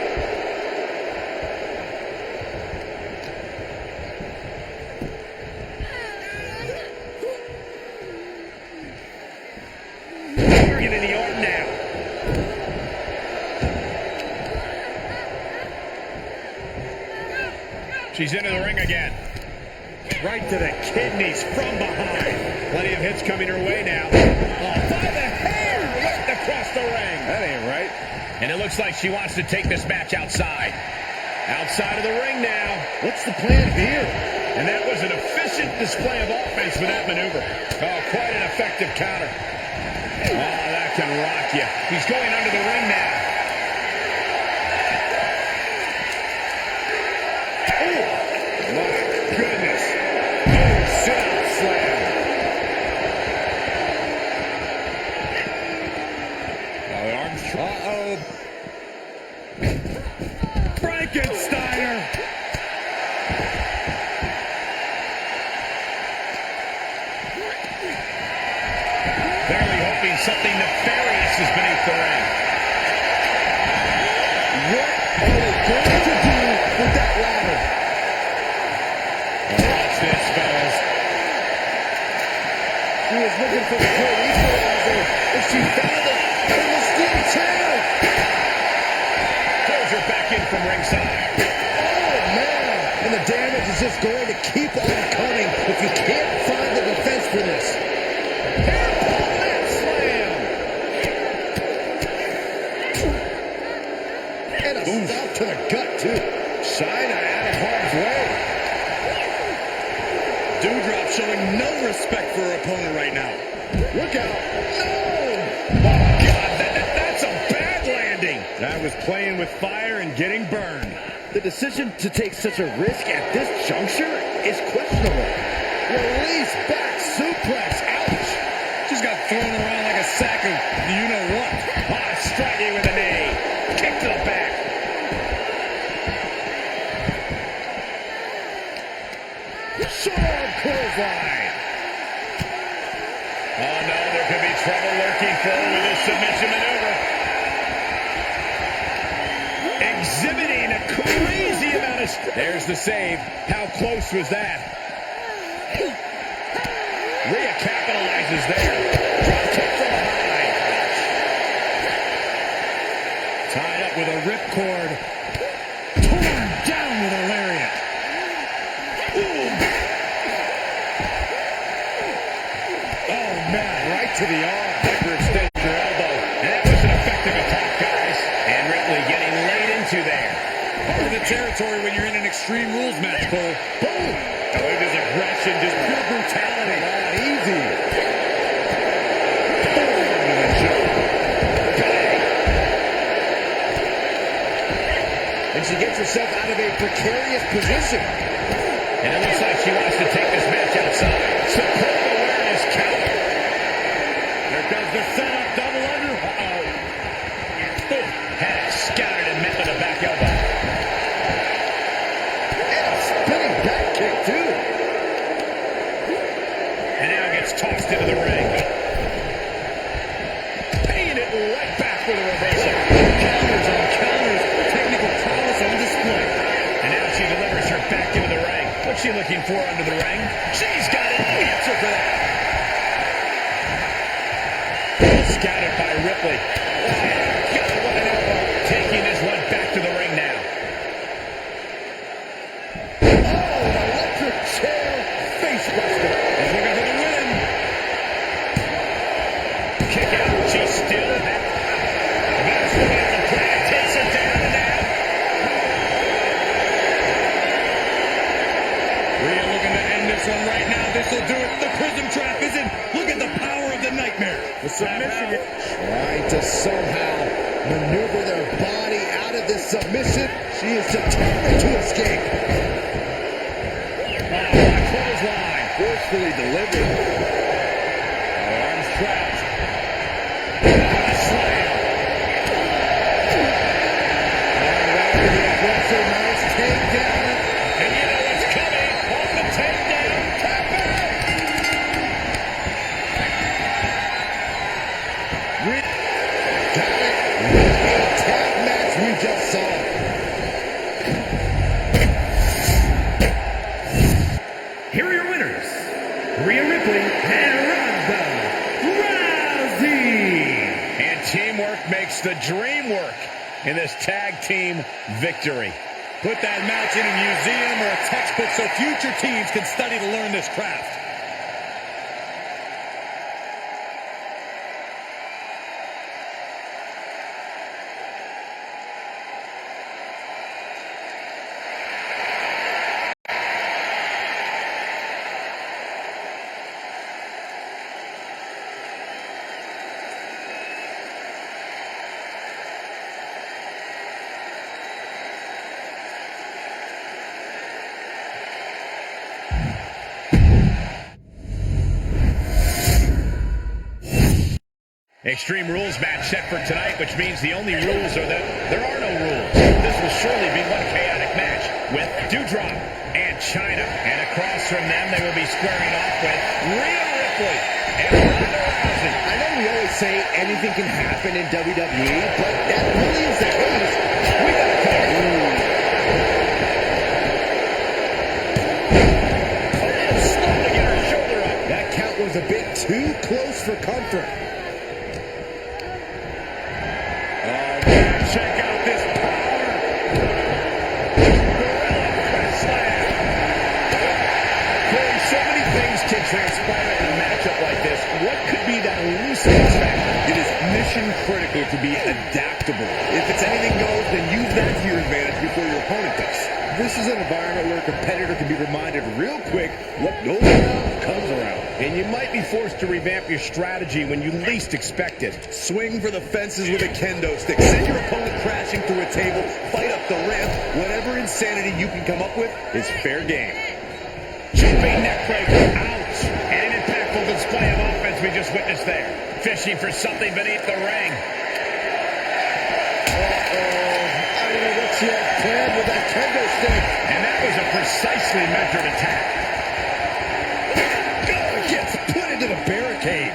Targeting the arm now. She's into the ring again. Right to the kidneys from behind. Plenty of hits coming her way now. Oh, by the hair, whipped across the ring. That ain't right. And it looks like she wants to take this match outside. Outside of the ring now. What's the plan here? And that was an efficient display of offense for that maneuver. Oh, quite an effective counter. Oh, that can rock you. He's going under the ring now. Oh, my goodness. Oh, sit-out slam. Oh, the arms. Uh-oh. Frankensteiner. Barely hoping something nefarious is beneath the ring. What are they going to do with that ladder? Watch this, fellas. She was looking for the cold equalizer, and she found it in the steel chair. Throws her back in from ringside. Oh, man. And the damage is just going to keep on coming if you can't find the defense for this. Hairpole net slam. China out of harm's way. Doudrop showing no respect for her opponent right now. Look out. No! Oh, God, that's a bad landing. That was playing with fire and getting burned. The decision to take such a risk at this juncture is questionable. Release back suplex. Ouch. Just got thrown around like a sack of you-know-what. Ah, striking with a knee. Kick to the back. Short clothesline. Oh, no, there could be trouble lurking forward with this submission maneuver. Exhibiting a crazy amount of strength. There's the save. How close was that? Rhea capitalizes there. Drop kick from behind. Tied up with a ripcord. Torn down with a lariat. Ooh. Oh, man, right to the arm. Hyperextend your elbow. And that was an effective attack, guys. And Ripley getting laid into there. Part of the territory when you're in an Extreme Rules match, Cole. Boom! Oh, look at this aggression, just pure brutality. Not easy. And she gets herself out of a precarious position. And it looks like she wants to take this match outside. Superb awareness counter. There comes the setup, double under. Uh-oh. Had it scattered and met with a back elbow. And a spinning back kick, too. And now gets tossed into the ring. Paying it right back with a reversal. Counters on counters. Technical prowess on display. And now she delivers her back into the ring. What's she looking for under the ring? She's got an answer for that. Scattered by Ripley. God, what an elbow. Taking this one back to the ring now. Oh, an electric chair face buster. He's looking for the win. Kick out. She's still back. The baddest woman on the planet takes her down and down. Rhea looking to end this one right now. This will do it. The Prism Trap is in. Look at the power of the Nightmare. The submission. Trying to somehow maneuver their body out of this submission. She is determined to escape. Clothesline. Forcefully delivered. Arms trapped. Slam. Around the aggressor, nice takedown. And you know what's coming. On the takedown. Tap out. Got it. What a tag match we just saw. Here are your winners, Rhea Ripley and Ronda Rousey. And teamwork makes the dream work in this tag team victory. Put that match in a museum or a textbook so future teams can study to learn this craft. Extreme Rules match set for tonight, which means the only rules are that there are no rules. This will surely be one chaotic match with Doudrop and China. And across from them, they will be squaring off with Rhea Ripley and Ronda Rousey. I know we always say anything can happen in WWE, but that really is the case. We got to come. Slow to get her shoulder up. That count was a bit too close for comfort. Check out this power. Gorilla press slam. Corey, so many things can transpire in a matchup like this. What could be that elusive factor? It is mission critical to be adaptable. If it's anything goes, then use that to your advantage before your opponent does. This is an environment where a competitor can be reminded real quick what goes around comes around. And you might be forced to revamp your strategy when you least expect it. Swing for the fences with a kendo stick. Send your opponent crashing through a table. Fight up the ramp. Whatever insanity you can come up with is fair game. Jumping neckbreaker. Ouch. And an impactful display of offense we just witnessed there. Fishing for something beneath the ring. I don't know what she had planned with that kendo stick. And that was a precisely measured attack. Gets put into the barricade.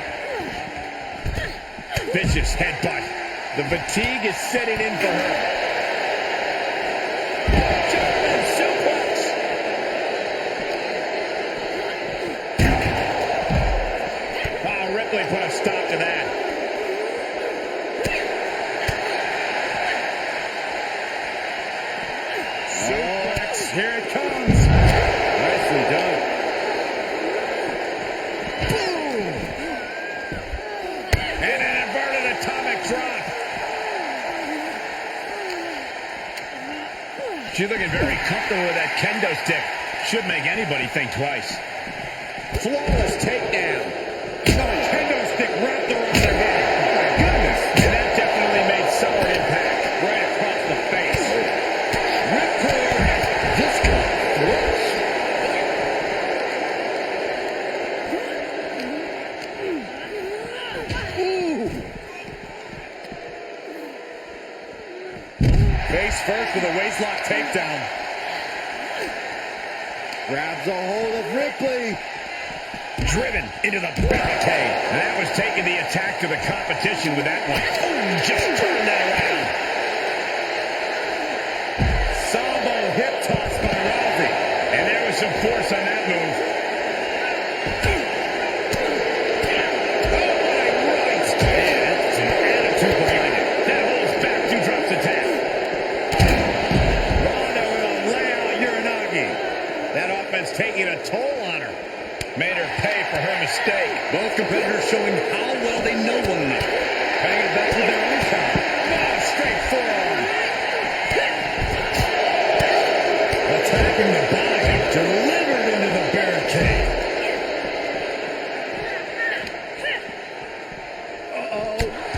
Vicious headbutt. The fatigue is setting in for her. German suplex. Wow, Ripley put a stop to that. Suplex, here it comes. Nicely done. Boom! And an inverted atomic drop. She's looking very comfortable with that kendo stick. Should make anybody think twice. Flawless takedown. Got a kendo stick wrapped around their head. Oh my goodness. And that definitely made solid impact right across the face. Ripcord. This got flush. Ooh. Face first with a waistlock takedown. Grabs a hold of Ripley. Driven into the barricade. And that was taking the attack to the competition with that one. Oh, just turned that around. Sambo hip toss by Rousey. And there was some force on that move. Oh, what a right. Yeah, that's an attitude behind it. That holds back, 2 drops attack. Ronda will lay out Uranagi. That offense taking a toll on her. Made her pay for her mistake. Both competitors showing how well they know one another. Hanging back with their own count. Oh, straight forearm. Attacking the body. Delivered into the barricade.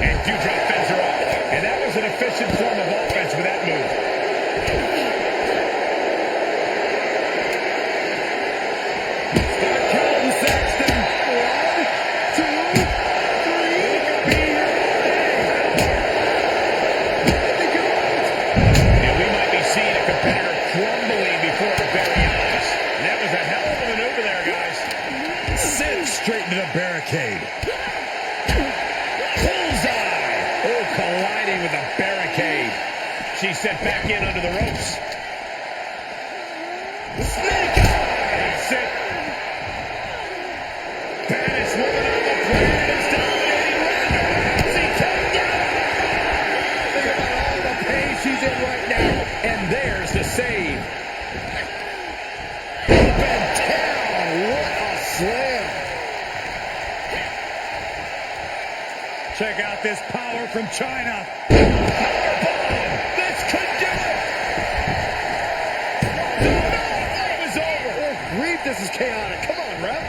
And 2 drop fins are off. And that was an efficient form of offense with that move. Start counting, Saxton. 1, 2, 3. And we might be seeing a competitor crumbling before our very eyes. And that was a hell of a maneuver there, guys. Sent straight into the barricade. Bullseye! Oh, colliding with the barricade. She's sent back in under the ropes. Snake eye! That's it. Baddest woman on the planet is dominating Ronda. She tapped down. Think about all the pain she's in right now. And there's the save. Up and down. What a slam. Check out this power from China. Powerbomb! This could do it! No, it was over! Oh, grief, this is chaotic. Come on, ref.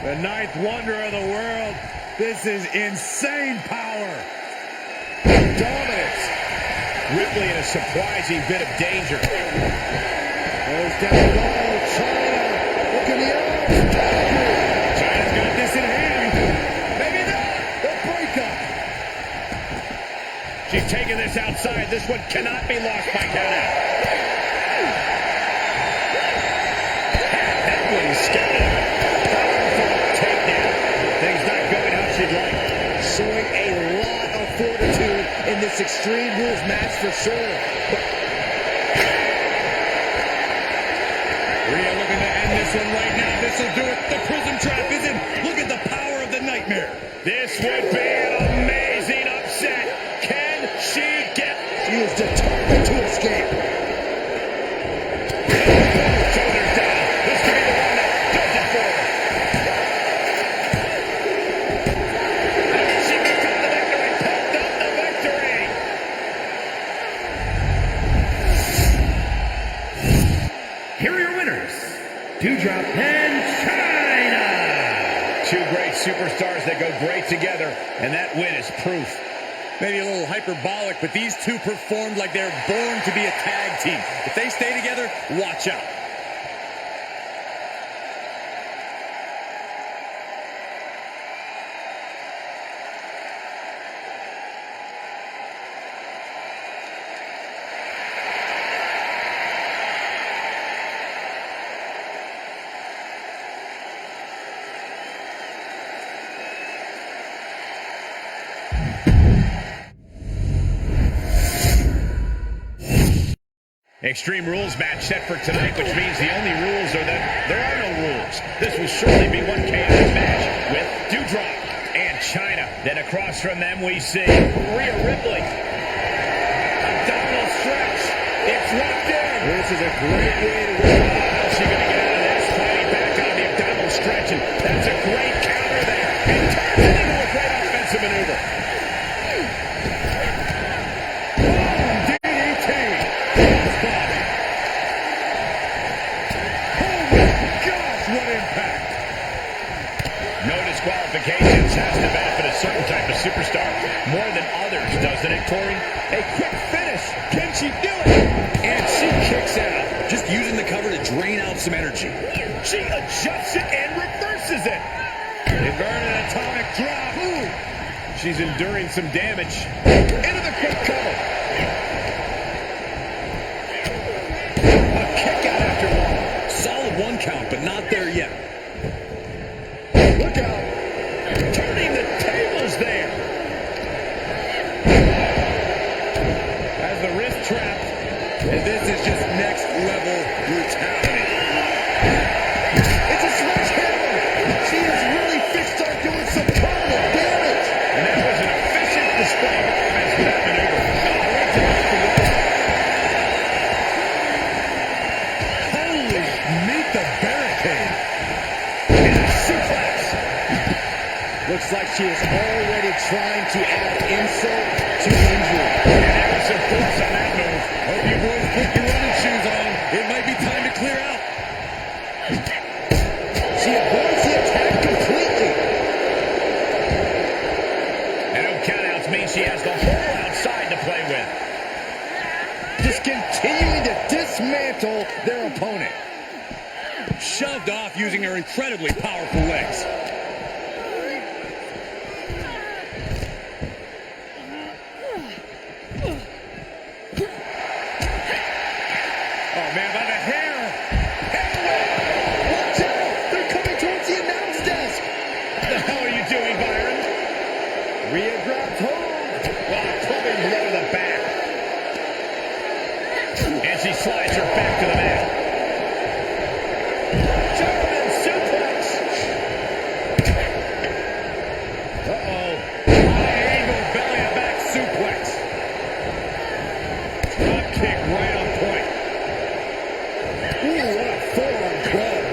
The 9th wonder of the world. This is insane power. Dominance. Ripley in a surprising bit of danger. Goes down low. China. Look at the arms. China's got this in hand. Maybe not. The breakup. She's taking this outside. This one cannot be lost by count out. That one scattered. Powerful takedown. Things not going how she'd like. Showing a lot of fortitude in this Extreme Rules match for sure. Rhea looking to end this one right now. This will do it. The prison trap is in. Look at the power of the nightmare. This would be an amazing upset. Can she get... She is determined to escape. Shoulders down. This could be the one that does it for her. And she picked up the victory. Picked up the victory. Dewdrop and China. Two great superstars that go great together, and that win is proof. Maybe a little hyperbolic, but these two performed like they're born to be a tag team. If they stay together, watch out. Extreme Rules match set for tonight, which means the only rules are that there are no rules. This will surely be one chaotic match with Dewdrop and China. Then across from them we see Rhea Ripley. Abdominal stretch. It's locked in. This is a great way to win. How's she going to get out of this? Fighting back on the abdominal stretch, and that's a great counter there. And turns it into a great offensive maneuver. Disqualifications has the benefit of certain type of superstar more than others, doesn't it, Corey? A quick finish. Can she do it? And she kicks out. Just using the cover to drain out some energy. She adjusts it and reverses it. Inverted atomic drop. Ooh. She's enduring some damage. Into the quick cover. A kick out after one. Solid one count, but not there yet. Look out. Turning the tables there. As the wrist trapped. And this is just next level brutality. It's a sledgehammer. She is really fixed on doing some permanent damage. And that was an efficient display of offense with that maneuver. Holy, meet the barricade. And a suplex. Looks like she is already trying to add insult to injury. And there was some force on that move. Hope you boys put your running shoes on. It might be time to clear out. She avoids the attack completely. And no countouts mean she has the whole outside to play with. Just continuing to dismantle their opponent. Shoved off using her incredibly powerful legs. Oh, man, by the hair. Watch out! They're coming towards the announce desk. What the hell are you doing, Byron? Rhea grabs hold. Wow, clubbing blow to the back. And she slides her back to the mat. German suplex. Uh-oh. High angle belly to back suplex. Drop kick right on point. Ooh, what a forearm club.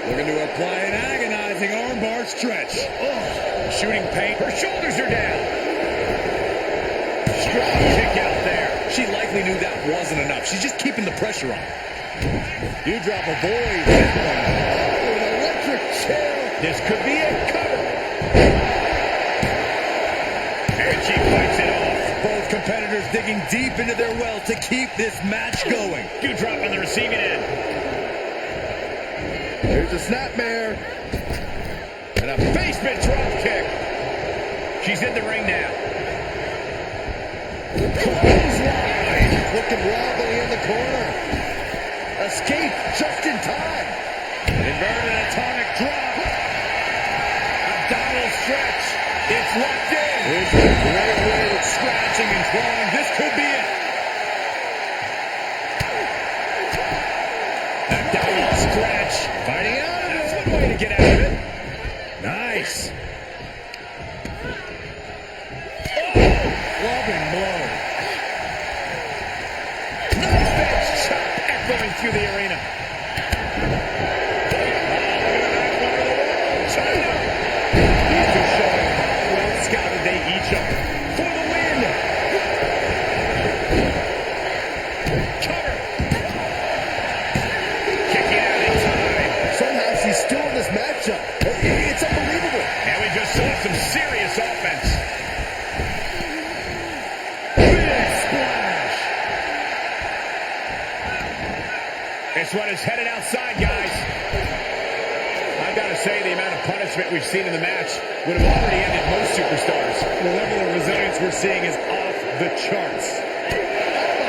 Looking to apply an agonizing armbar stretch. Oh, shooting pain. Her shoulders are down. Strong kick out there. She likely knew that wasn't enough. She's just keeping the pressure on. Dewdrop avoids that one. Oh, an electric chair. This could be a cover. And she fights it off. Both competitors digging deep into their well to keep this match going. Dewdrop on the receiving end. There's a snapmare. And a basement drop kick. She's in the ring now. Clothesline. Looking wobbly in the corner. Escape just in time. Inverted atomic drop. Abdominal stretch. It's locked in. This is a great way to Scratching and clawing. This could be it. Abdominal stretch. Fighting out of it. That's one way to get out of it. Nice. clubbing blow. Nice bench chop echoing through the arena. China. These are showing how well scouted they each are. For This one is headed outside, guys. I gotta say, the amount of punishment we've seen in the match would have already ended most superstars. The level of resilience we're seeing is off the charts. Oh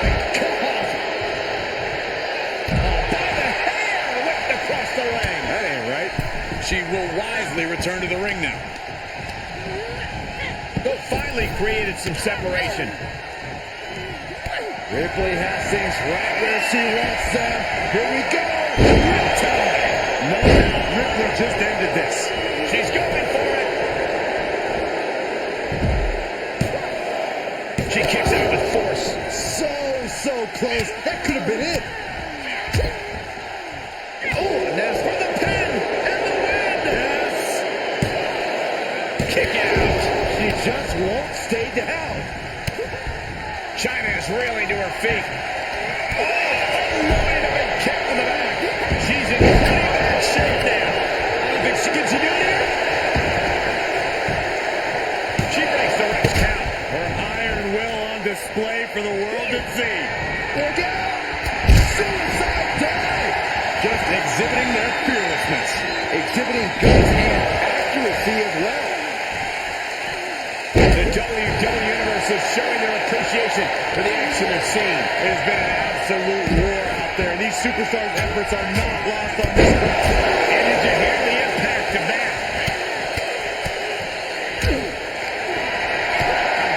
my God! Oh, by the hair, whipped across the ring. That ain't right. She will wisely return to the ring now. They finally created some separation. Ripley Hastings right where she wants them. Here we go. No doubt Ripley just ended this. She's going for it. She kicks out with force. So close. That could have been it. Oh, now for the pin and the win. Yes. Kick out. She just won't stay down. Chyna is reeling to her feet. Oh, loaded a big kick to the back. She's in pretty bad shape now. I don't think she can continue here. She breaks the ref count. Her iron will on display for the world to see. Look out! Suicide dive! Just exhibiting their fearlessness. Exhibiting guts and accuracy as well. The WWE Universe is showing their appreciation for the action they're seeing. It has been an absolute war out there. These superstars' efforts are not lost on this crowd. And did you hear the impact of that?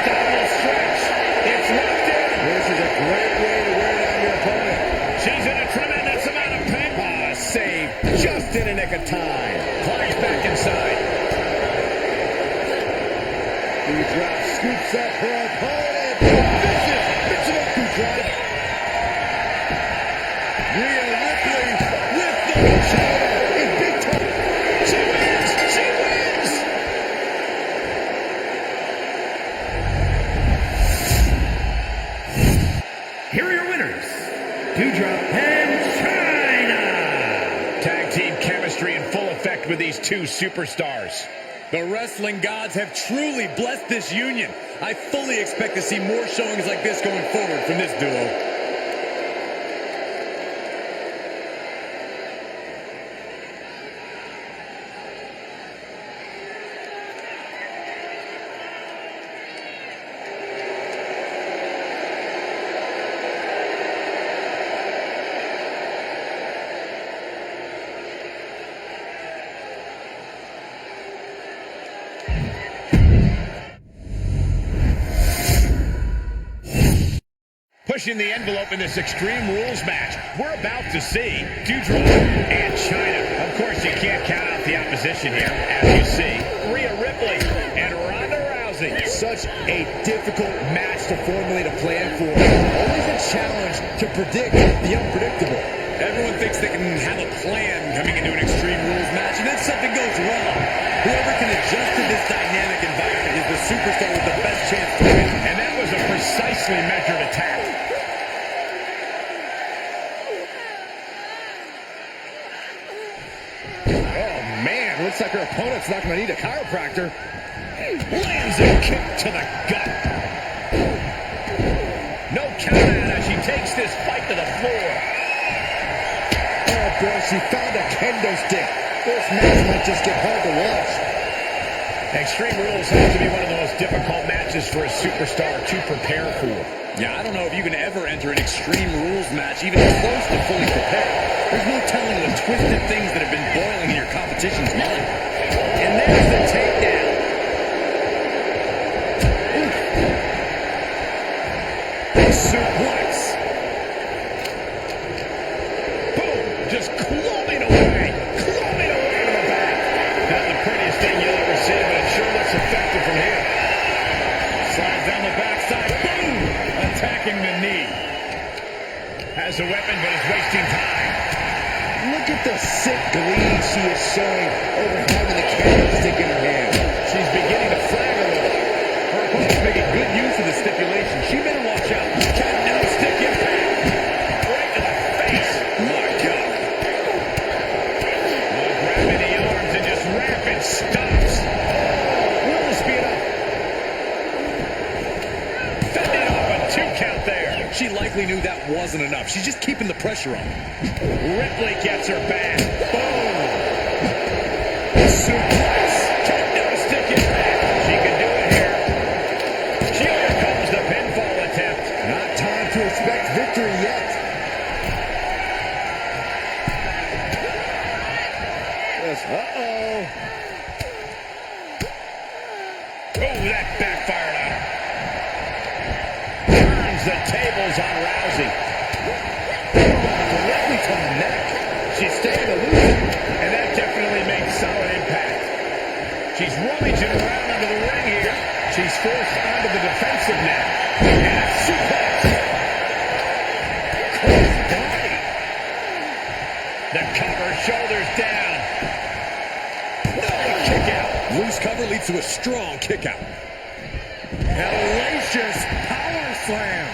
Abdominal stretch. It's locked in. This is a great way to wear down your opponent. She's in a tremendous amount of pain. Ah, save just in a nick of time. Climbs back inside. He drops, scoops up her opponent. Vicious, fictional coup drop. Rhea Ripley with the shoulder in big time. She wins! She wins! Here are your winners, Doudrop and Chyna. Tag team chemistry in full effect with these two superstars. The wrestling gods have truly blessed this union. I fully expect to see more showings like this going forward from this duo. Pushing the envelope in this Extreme Rules match, we're about to see Doudrop and Chyna. Of course, you can't count out the opposition here, as you see. Rhea Ripley and Ronda Rousey. Such a difficult match to formulate a plan for. Always a challenge to predict the unpredictable. Everyone thinks they can have a plan coming into an Extreme Rules match, and then something goes wrong. Whoever can adjust to this dynamic environment is the superstar with the best chance to win. And that was a precisely measured attack. Oh, man. Looks like her opponent's not going to need a chiropractor. Lands a kick to the gut. No count out as she takes this fight to the floor. Oh, boy, she found a kendo stick. This match might just get hard to watch. Extreme Rules has to be one of the most difficult matches for a superstar to prepare for. Yeah, I don't know if you can ever enter an Extreme Rules match even close to fully prepared. There's no telling the twisted things that have been boiling in your competition's mind. And there's the takedown. Suplex. Boom. Just clubbing away. Clubbing away to the back. Not the prettiest thing you'll ever see, but it sure looks effective from here. Slides down the backside. Boom. Attacking the knee. Has a weapon, but is wasting time. Look at the sick glee she is showing over having the candlestick in her hand. She's beginning to flag a little. Her opponent's making good use of the stipulation. She better watch out. Candlestick impact. Right to the face. My God. Grabbing the arms and just rapid stops. Will this be enough? Fending off a 2 count there. She likely knew that wasn't enough. She's just keeping the pressure on. Ripley gets her back. Boom. Suplex. Kendo stick impact. She can do it here. She overcomes the pinfall attempt. Not time to expect victory yet. Yes. Uh-oh. Oh, that backfired on her. Turns the tables on Rousey. Directly to the neck. She's staying aloof. And that definitely made solid impact. She's rummaging around under the ring here. She's forced onto the defensive now. And a suplex. Cross-body. The cover, shoulders down. Kick out. Loose cover leads to a strong kick out. Hellacious power slam.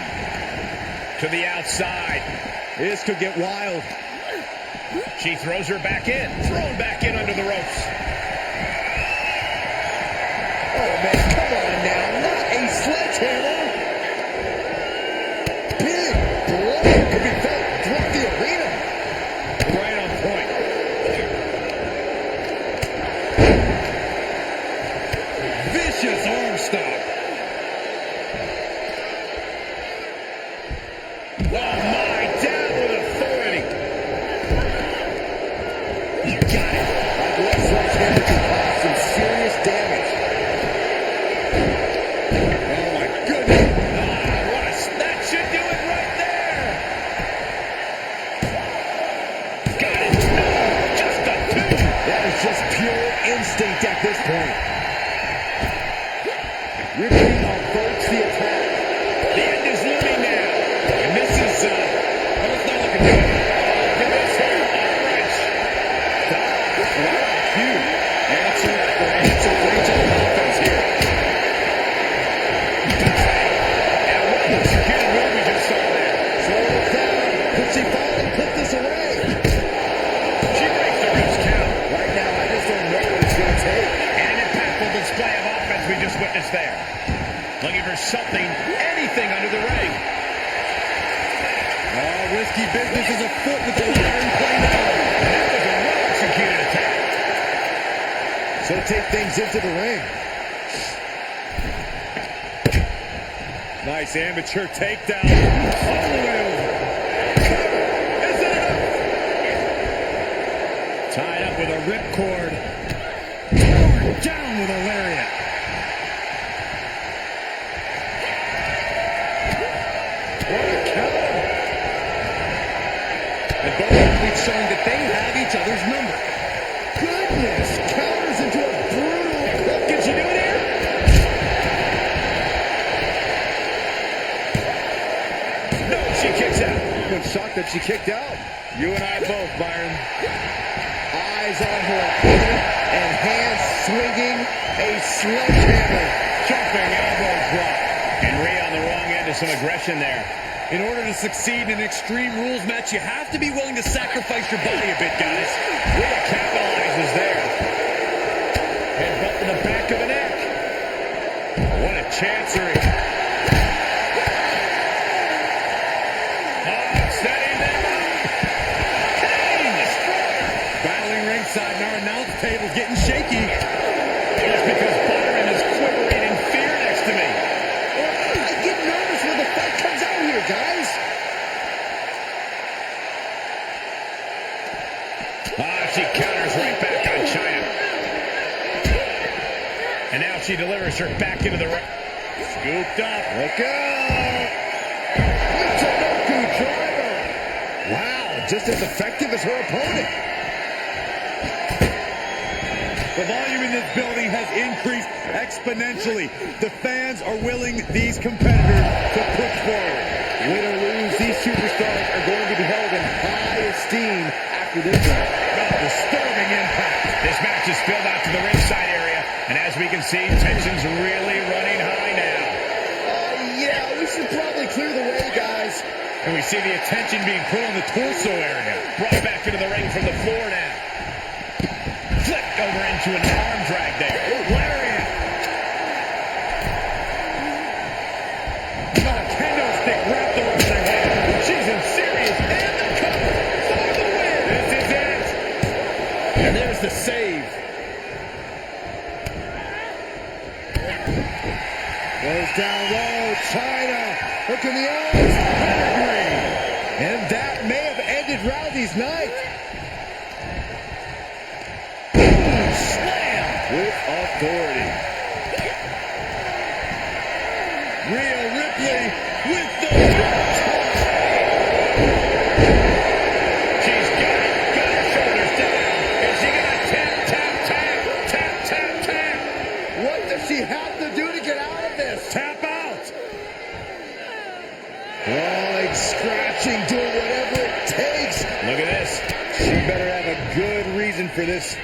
To the outside. This could get wild. She throws her back in. Thrown back in under the ropes. Oh, man, come on now. Not a sledgehammer. Big blow could be felt throughout the arena. Right on point. Vicious arm stop. Oh, my. Down with authority. You got it. That sledgehammer can cause some serious damage. Oh, my goodness. That should do it right there. Got it. No, just a two. That is just pure instinct at this point. Ripley averts the attack. The end is looming now. And this is, well, it's not looking good. Look at this here. Wrench. Right on cue. Answer after answer for each of the offense here. And what an executed move we just saw there. Slow down. Could she finally put this away? She breaks the ribs count. Right now, I just don't know what it's going to take. And an impactful display of offense we just witnessed there. Looking for something, anything under the ring. Oh, risky business is afoot with the ladder in play now. And that was a well-executed attack. So take things into the ring. Nice amateur takedown. All the way over. Is it enough? Tied up with a ripcord. Torn down with a lariat. What a counter. And both athletes showing that they have each other's number. Goodness. Counters into a brutal hook. Can she do it here? No, she kicks out. I'm shocked that she kicked out. You and I both, Byron. Eyes on her opponent and hands swinging a sledgehammer. Jumping elbow drop. And Rhea on the wrong end of some aggression there. In order to succeed in an Extreme Rules match, you have to be willing to sacrifice your body a bit, guys. Rhea capitalizes there. Headbutt to the back of the neck. What a chancery. Setting them up. Canadian Destroyer. Battling ringside, and our announce table's getting shaky. Just because Byron is quivering in fear next to me. I get nervous when the fight comes out here, guys. She counters right back on Chyna. And now she delivers her back into the ring. Scooped up. Look out. Michinoku driver. Wow, just as effective as her opponent. The volume in this building has increased exponentially. The fans are willing these competitors to push forward. Win or lose, these superstars are going to be held in high esteem after this match. Disturbing impact. This match is spilled out to the ringside area. And as we can see, tension's really running high now. Yeah, we should probably clear the way, guys. And we see the attention being put on the torso area. Brought back into the ring from the floor now. Flipped over into an arm drag there. Oh, lariat. Got a kendo stick wrapped around their down low. China. Look in the eyes. Pedigree. And that may have ended Rousey's night. Slam with authority. Rhea Ripley with the She's got it. Got her shoulders down. Is she going to tap, tap, tap, tap, tap, tap? What does she have to do to get out of this? Tap out. Clawing, scratching, doing whatever it takes. Look at this. She better have a good reason for this.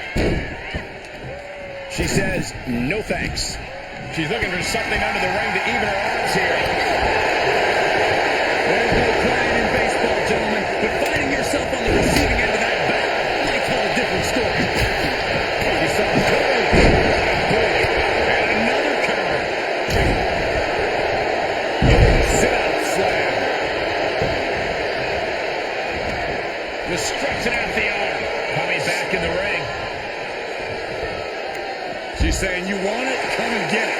She says, no thanks. She's looking for something under the ring to even her odds here. There's no crying in baseball, gentlemen, but finding yourself on the receiving end of that bat might tell a different story. She saw Cole. And another counter. Sit-out slam. Just stretching out the arm. Coming back in the ring. She's saying, you want it? Come and get it.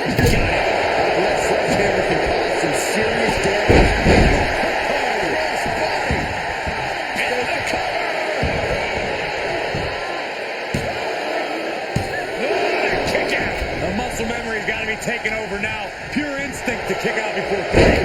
Got it. That sledgehammer can cause some serious damage. And the cover. What a kick out. The muscle memory's got to be taken over now. Pure instinct to kick out before three.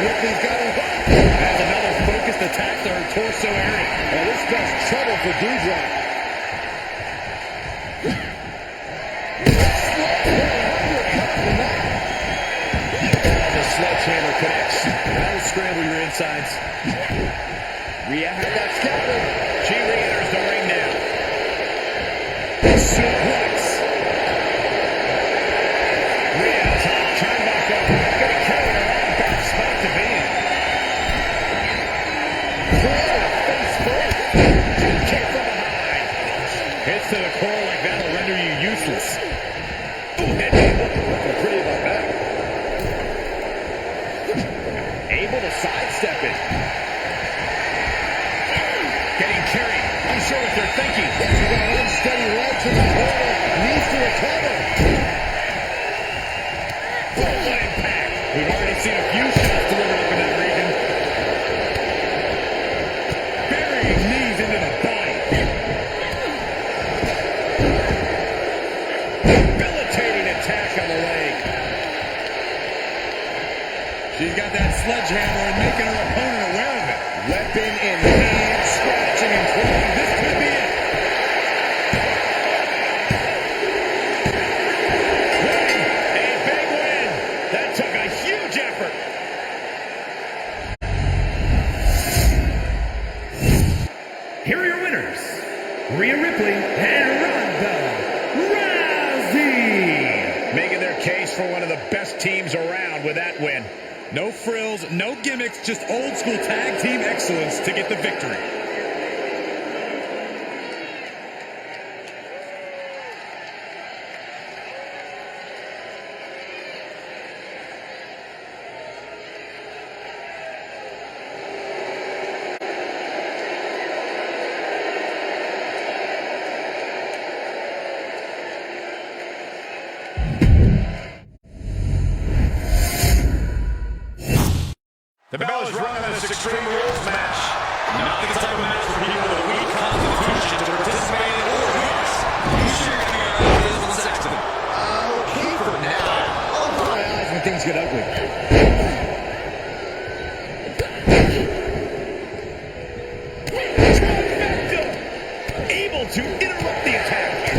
Ripley's got her hook. That's another focused attack to her torso area. And this does trouble for Doudrop. The sledgehammer connects. That'll scramble your insides. Rhea had that scouted. She re-enters the ring now. Suplex. Rhea top turnbuckle. Gonna carry her on back spot to be in. Face first. Kick from behind. Hits to the core like that'll render you useless. Ooh, headbutt. Looking pretty about that. Able to sidestep it. Getting carried. Unsure what they're thinking. She's got an unsteady leg to the corner. Needs to recover. Full impact. We've already seen a few shots delivered up in that region. Burying knees into the body. Debilitating attack on the leg. She's got that sledgehammer and making her opponent aware of it. Weapon in hand. Scratching and clawing. This could be it. A big win. That took a huge effort. Here are your winners, Rhea Ripley and Ronda Rousey. Making their case for one of the best teams around with that win. No frills, no gimmicks, just old school tag team excellence to get the victory. The bell is rung on this Extreme Rules match. Not the type of match for people with a weak constitution to participate in or yes. You sure you're going to get out of this one, Sexton? Okay for now. Open my eyes when things get ugly. Trifecta! Able to interrupt the attack.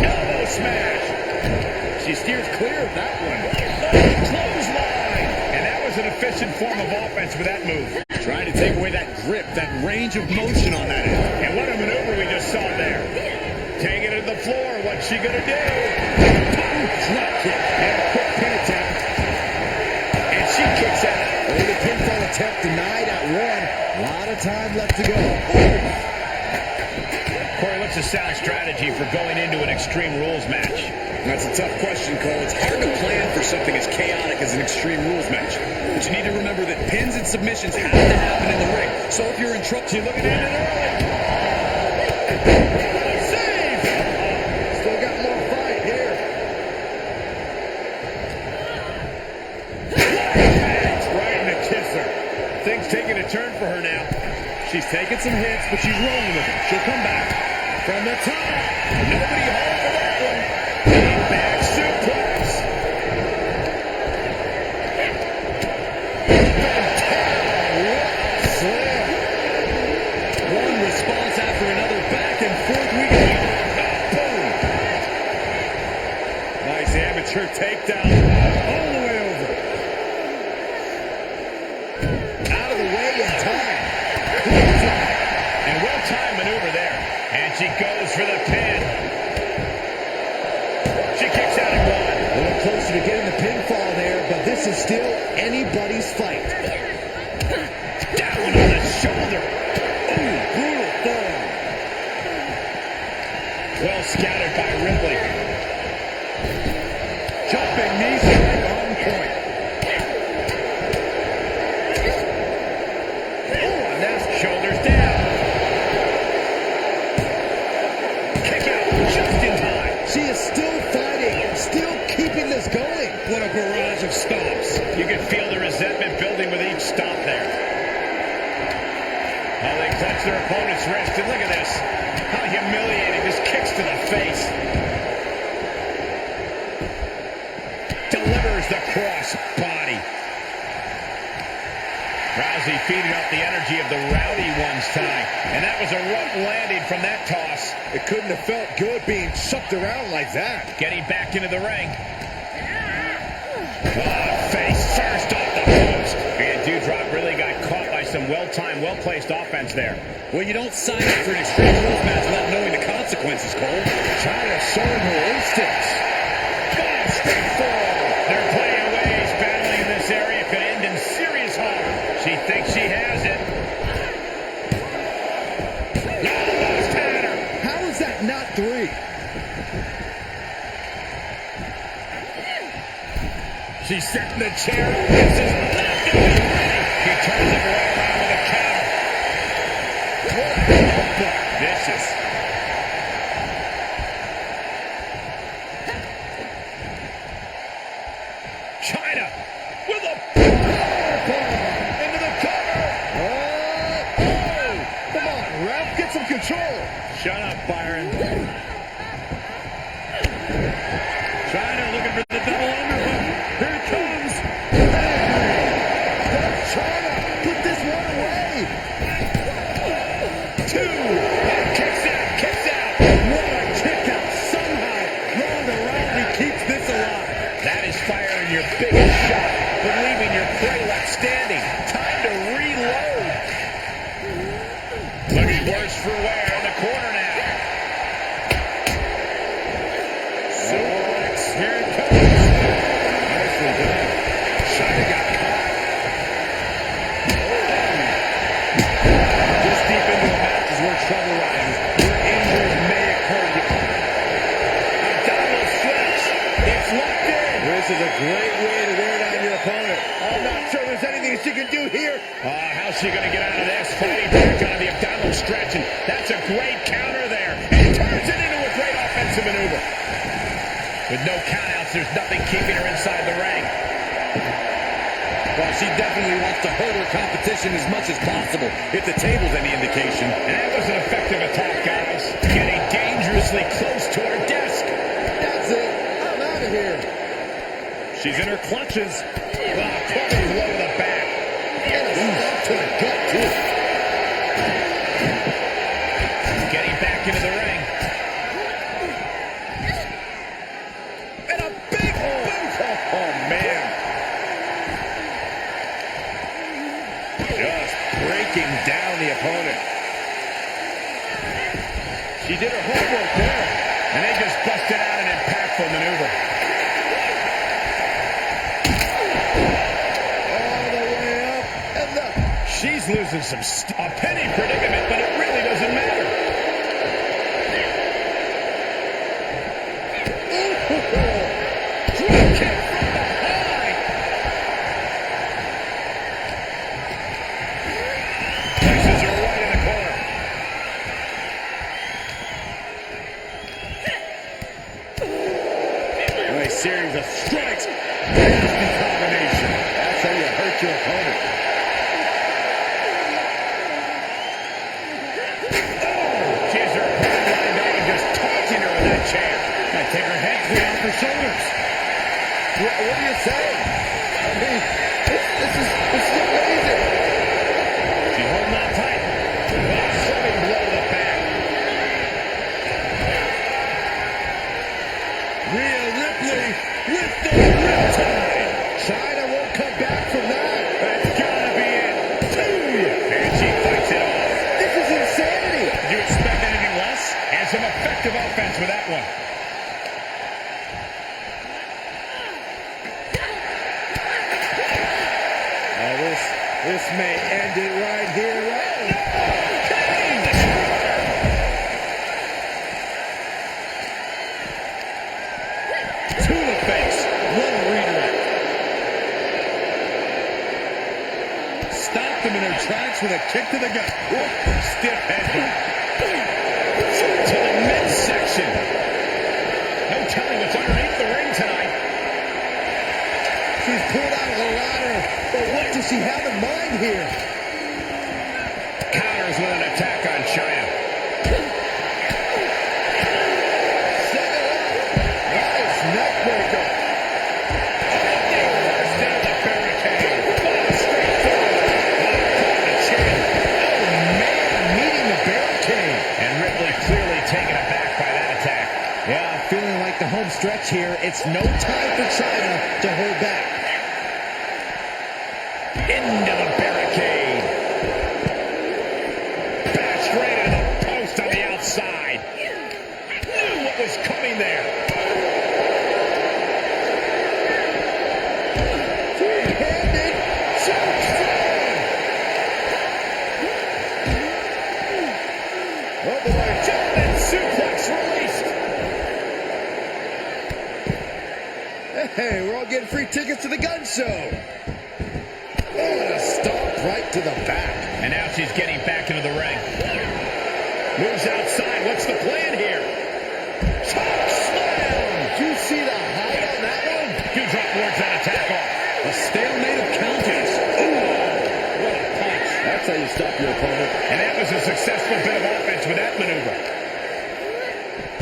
Elbow smash. She steers clear of that one. Clothesline. And that was an efficient form of offense with that move. Trying to take away that grip, that range of motion on that end. And what a maneuver we just saw there. Taking it to the floor. What's she going to do? Drop kick. And a quick pin attempt. And she kicks out. The pinfall attempt denied at one. A lot of time left to go. Corey, what's the sound strategy for going into an Extreme Rules match? That's a tough question, Cole. It's hard to plan for something as chaotic as an Extreme Rules match. But you need to remember that pins and submissions have to happen in the ring. So if you're in trouble, She's looking at it early. Save! Still got more fight here. Right in the kisser. Things taking a turn for her now. She's taking some hits, but she's rolling with it. She'll come back. From the top. Nobody home for that one. Back suplex. slam. One response after another. Back and forth we go. Boom. Nice amateur takedown. All the way over. Out of the way in time. And well-timed maneuver there. And she goes for the pin. She kicks out at one. A little closer to getting the pinfall there, but this is still anybody's fight. Down on the shoulder. Ooh, brutal form. Well scouted by Ripley. Jumping knees on point. Oh, and that's shoulders down. Kick out just in time. She is still fighting, still keeping this going. What a barrage of stomps. You can feel the resentment building with each stomp there. Oh, they clutch their opponent's wrist, and look at this. How humiliating. Just kicks to the face. Delivers the cross body. Rousey feeding off the energy of the rowdy ones tonight. And that was a rough landing from that toss. It couldn't have felt good being chucked around like that. Getting back into the ring. Oh, face first off the post. And Doudrop really got caught by some well-timed, well-placed offense there. Well, you don't sign up for an Extreme Rules match without knowing the consequences, Cole. China showing her instincts. Oh, straight forward. They're playing ways. Battling in this area could end in serious harm. She thinks she has it. Almost had her. How is that not 3? She's setting the chair. This is not going to be ready. He turns it right around with a counter. Vicious. China with a powerbomb into the cover. Oh, come on, ref, get some control. Shut up, Byron. China looking for the double underhook. Here it comes. China, put this one away. 2. Kicks out, kicks out. What a kick out. Somehow, Ronda Rousey keeps this alive. That is firing your biggest shot, but leaving your prey left standing. Time to reload. Looking worse for wear in the corner now. Suplex. Here it comes. Nicely done. China got caught. This deep into a match is where trouble rises, where injuries may occur. Abdominal stretch. It's locked in. This is a great way to wear down your opponent. I'm not sure there's anything she can do here. How's she going to get out of this? Fighting back on the abdominal stretch, and that's a great counter there. And turns it into a great offensive maneuver. With no countouts, there's nothing keeping her inside the ring. Well, she definitely wants to hurt her competition as much as possible, if the table's any indication. And that was an effective attack, guys. Getting dangerously close to her desk. That's it. I'm out of here. She's in her clutches. Plumbing blow to the back. And a stop to the gut, too. Getting back into the ring. And a big boot. Oh, man. Just breaking down the opponent. She did her homework there. And they just busted out an impactful maneuver. All the way up and up. She's losing some a penny predicament, but it really doesn't matter. Drop kick from behind. Places kick to the gut. Stiff headbutt. To the midsection. No telling what's underneath the ring tonight. She's pulled out of the ladder, but what does she have in mind here? Counters with an attack on Chyna. Set it up. Nice neck breaker. Forced into the barricade. Straight forward. Caught the chin. Oh, man, meeting the barricade. And Ripley clearly taken aback by that attack. Yeah, I'm feeling like the home stretch here. It's no time for Chyna to hold back. Into the barricade. Bashed right into the post on the outside. Knew what was coming there. Two-handed chokeslam. Oh boy, German suplex released. Hey, we're all getting free tickets to the gun show. Oh, and a stomp right to the back. And now she's getting back into the ring. Moves outside. What's the plan here? Choke slam. Do you see the height on that one? Dewdrop wards that attack off. A stalemate of counters. Ooh, what a punch. That's how you stop your opponent. And that was a successful bit of offense with that maneuver.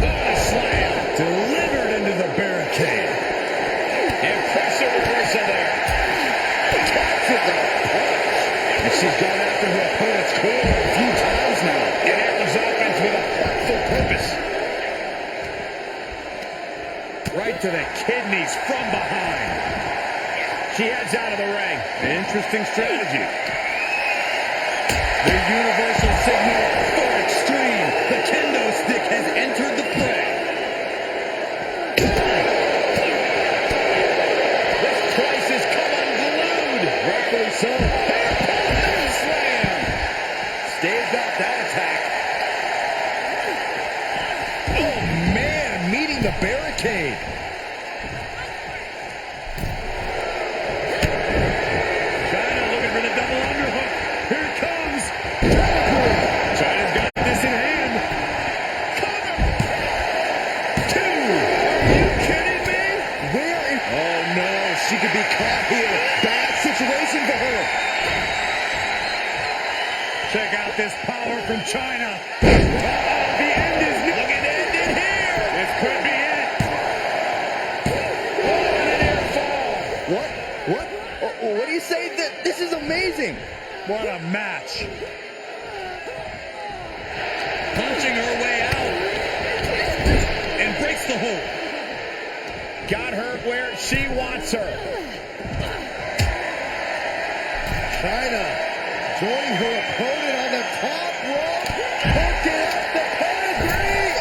Oh, slam. Delivered into the barricade. Impressive reversal there. Catches a punch. And she's gone after her opponent's core a few times now. And that was offense with a heartful purpose. Right to the kidneys from behind. She heads out of the ring. Interesting strategy. The universal signal for extreme. The kendo stick has entered the fray. This place has come unglued. Rightfully so. Slam. Staved off that attack. Oh, man, meeting the barricade. Chyna looking for the double underhook. Here it comes. Chyna's got this in hand. Cover. Two. Are you kidding me? Where is... Oh, no, she could be caught here. Bad situation for her. Check out this power from Chyna. The end is looking to end it here. This could be it. Oh, and an air fall. What? What? What do you say? This is amazing. What a match. Punching her way out. And breaks the hold. Got her where she wants her. Chyna joining her opponent on the top rope. Hooking up the pedigree.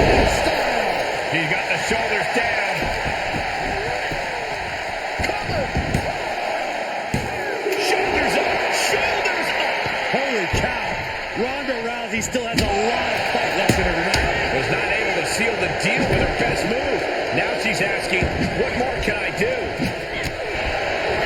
Oh, style. He's got the shoulders down. Cover. Shoulders up. Shoulders up. Holy cow. Ronda Rousey still has a lot of fight left in her tonight. Was not able to seal the deal with her best move. Now she's asking, what more can I do?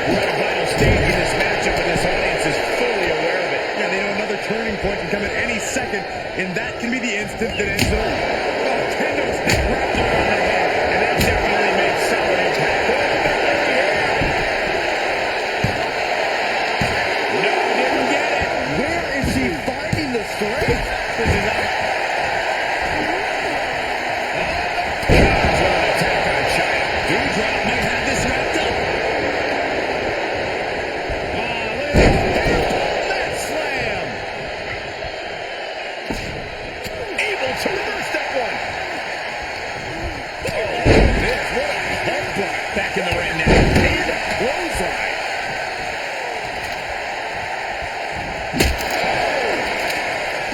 We're at a vital stage in this matchup, and this audience is fully aware of it. Yeah, they know another turning point can come at any second, and that can be the instant that ends it all. Oh, kendo stick wrapped around her head. And that definitely made solid impact. No, didn't get it. Where is she finding the strength? This is out. Attack on Chyna. Dewdrop might have this wrapped up. That slam. Able to reverse that one. Oh, this, what a headbutt. Back in the ring now. And a clothesline.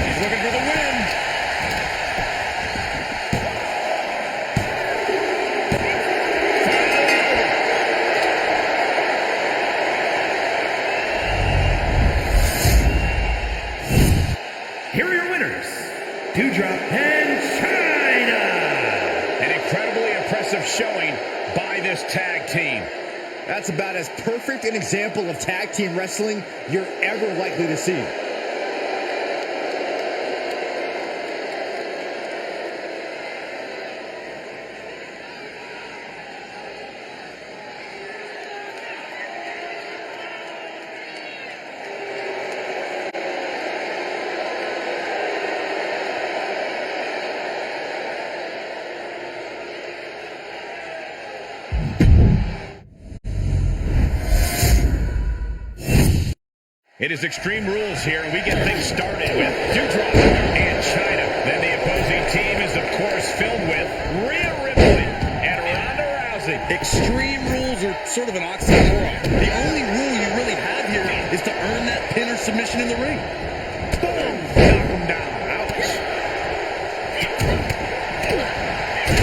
He's looking for the win. Here are your winners, Dewdrop and Chyna. An incredibly impressive showing by this tag team. That's about as perfect an example of tag team wrestling you're ever likely to see. It is Extreme Rules here, and we get things started with Doudrop and Chyna. Then the opposing team is, of course, filled with Rhea Ripley and Ronda Rousey. Extreme Rules are sort of an oxymoron. The only rule you really have here is to earn that pin or submission in the ring. Boom! Knock him down. Ouch.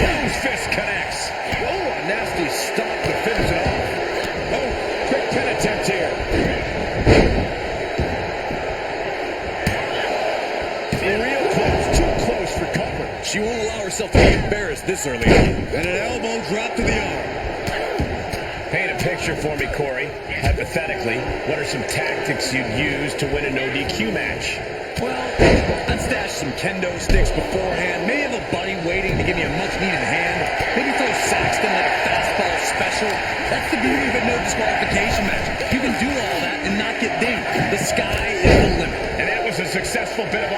Close fist connects. Oh, a nasty stop to finish it off. Oh, quick pin attempt here. Real close, too close for comfort. She won't allow herself to be embarrassed this early on. And an elbow drop to the arm. Paint a picture for me, Corey. Hypothetically, what are some tactics you'd use to win a no-DQ match? Well, I'd stash some kendo sticks beforehand. Maybe have a buddy waiting to give me a much-needed hand. Maybe throw Saxton like a fastball special. That's the beauty of a no disqualification match. You can do all that and not get dinged. The sky is the limit. And that was a successful bit of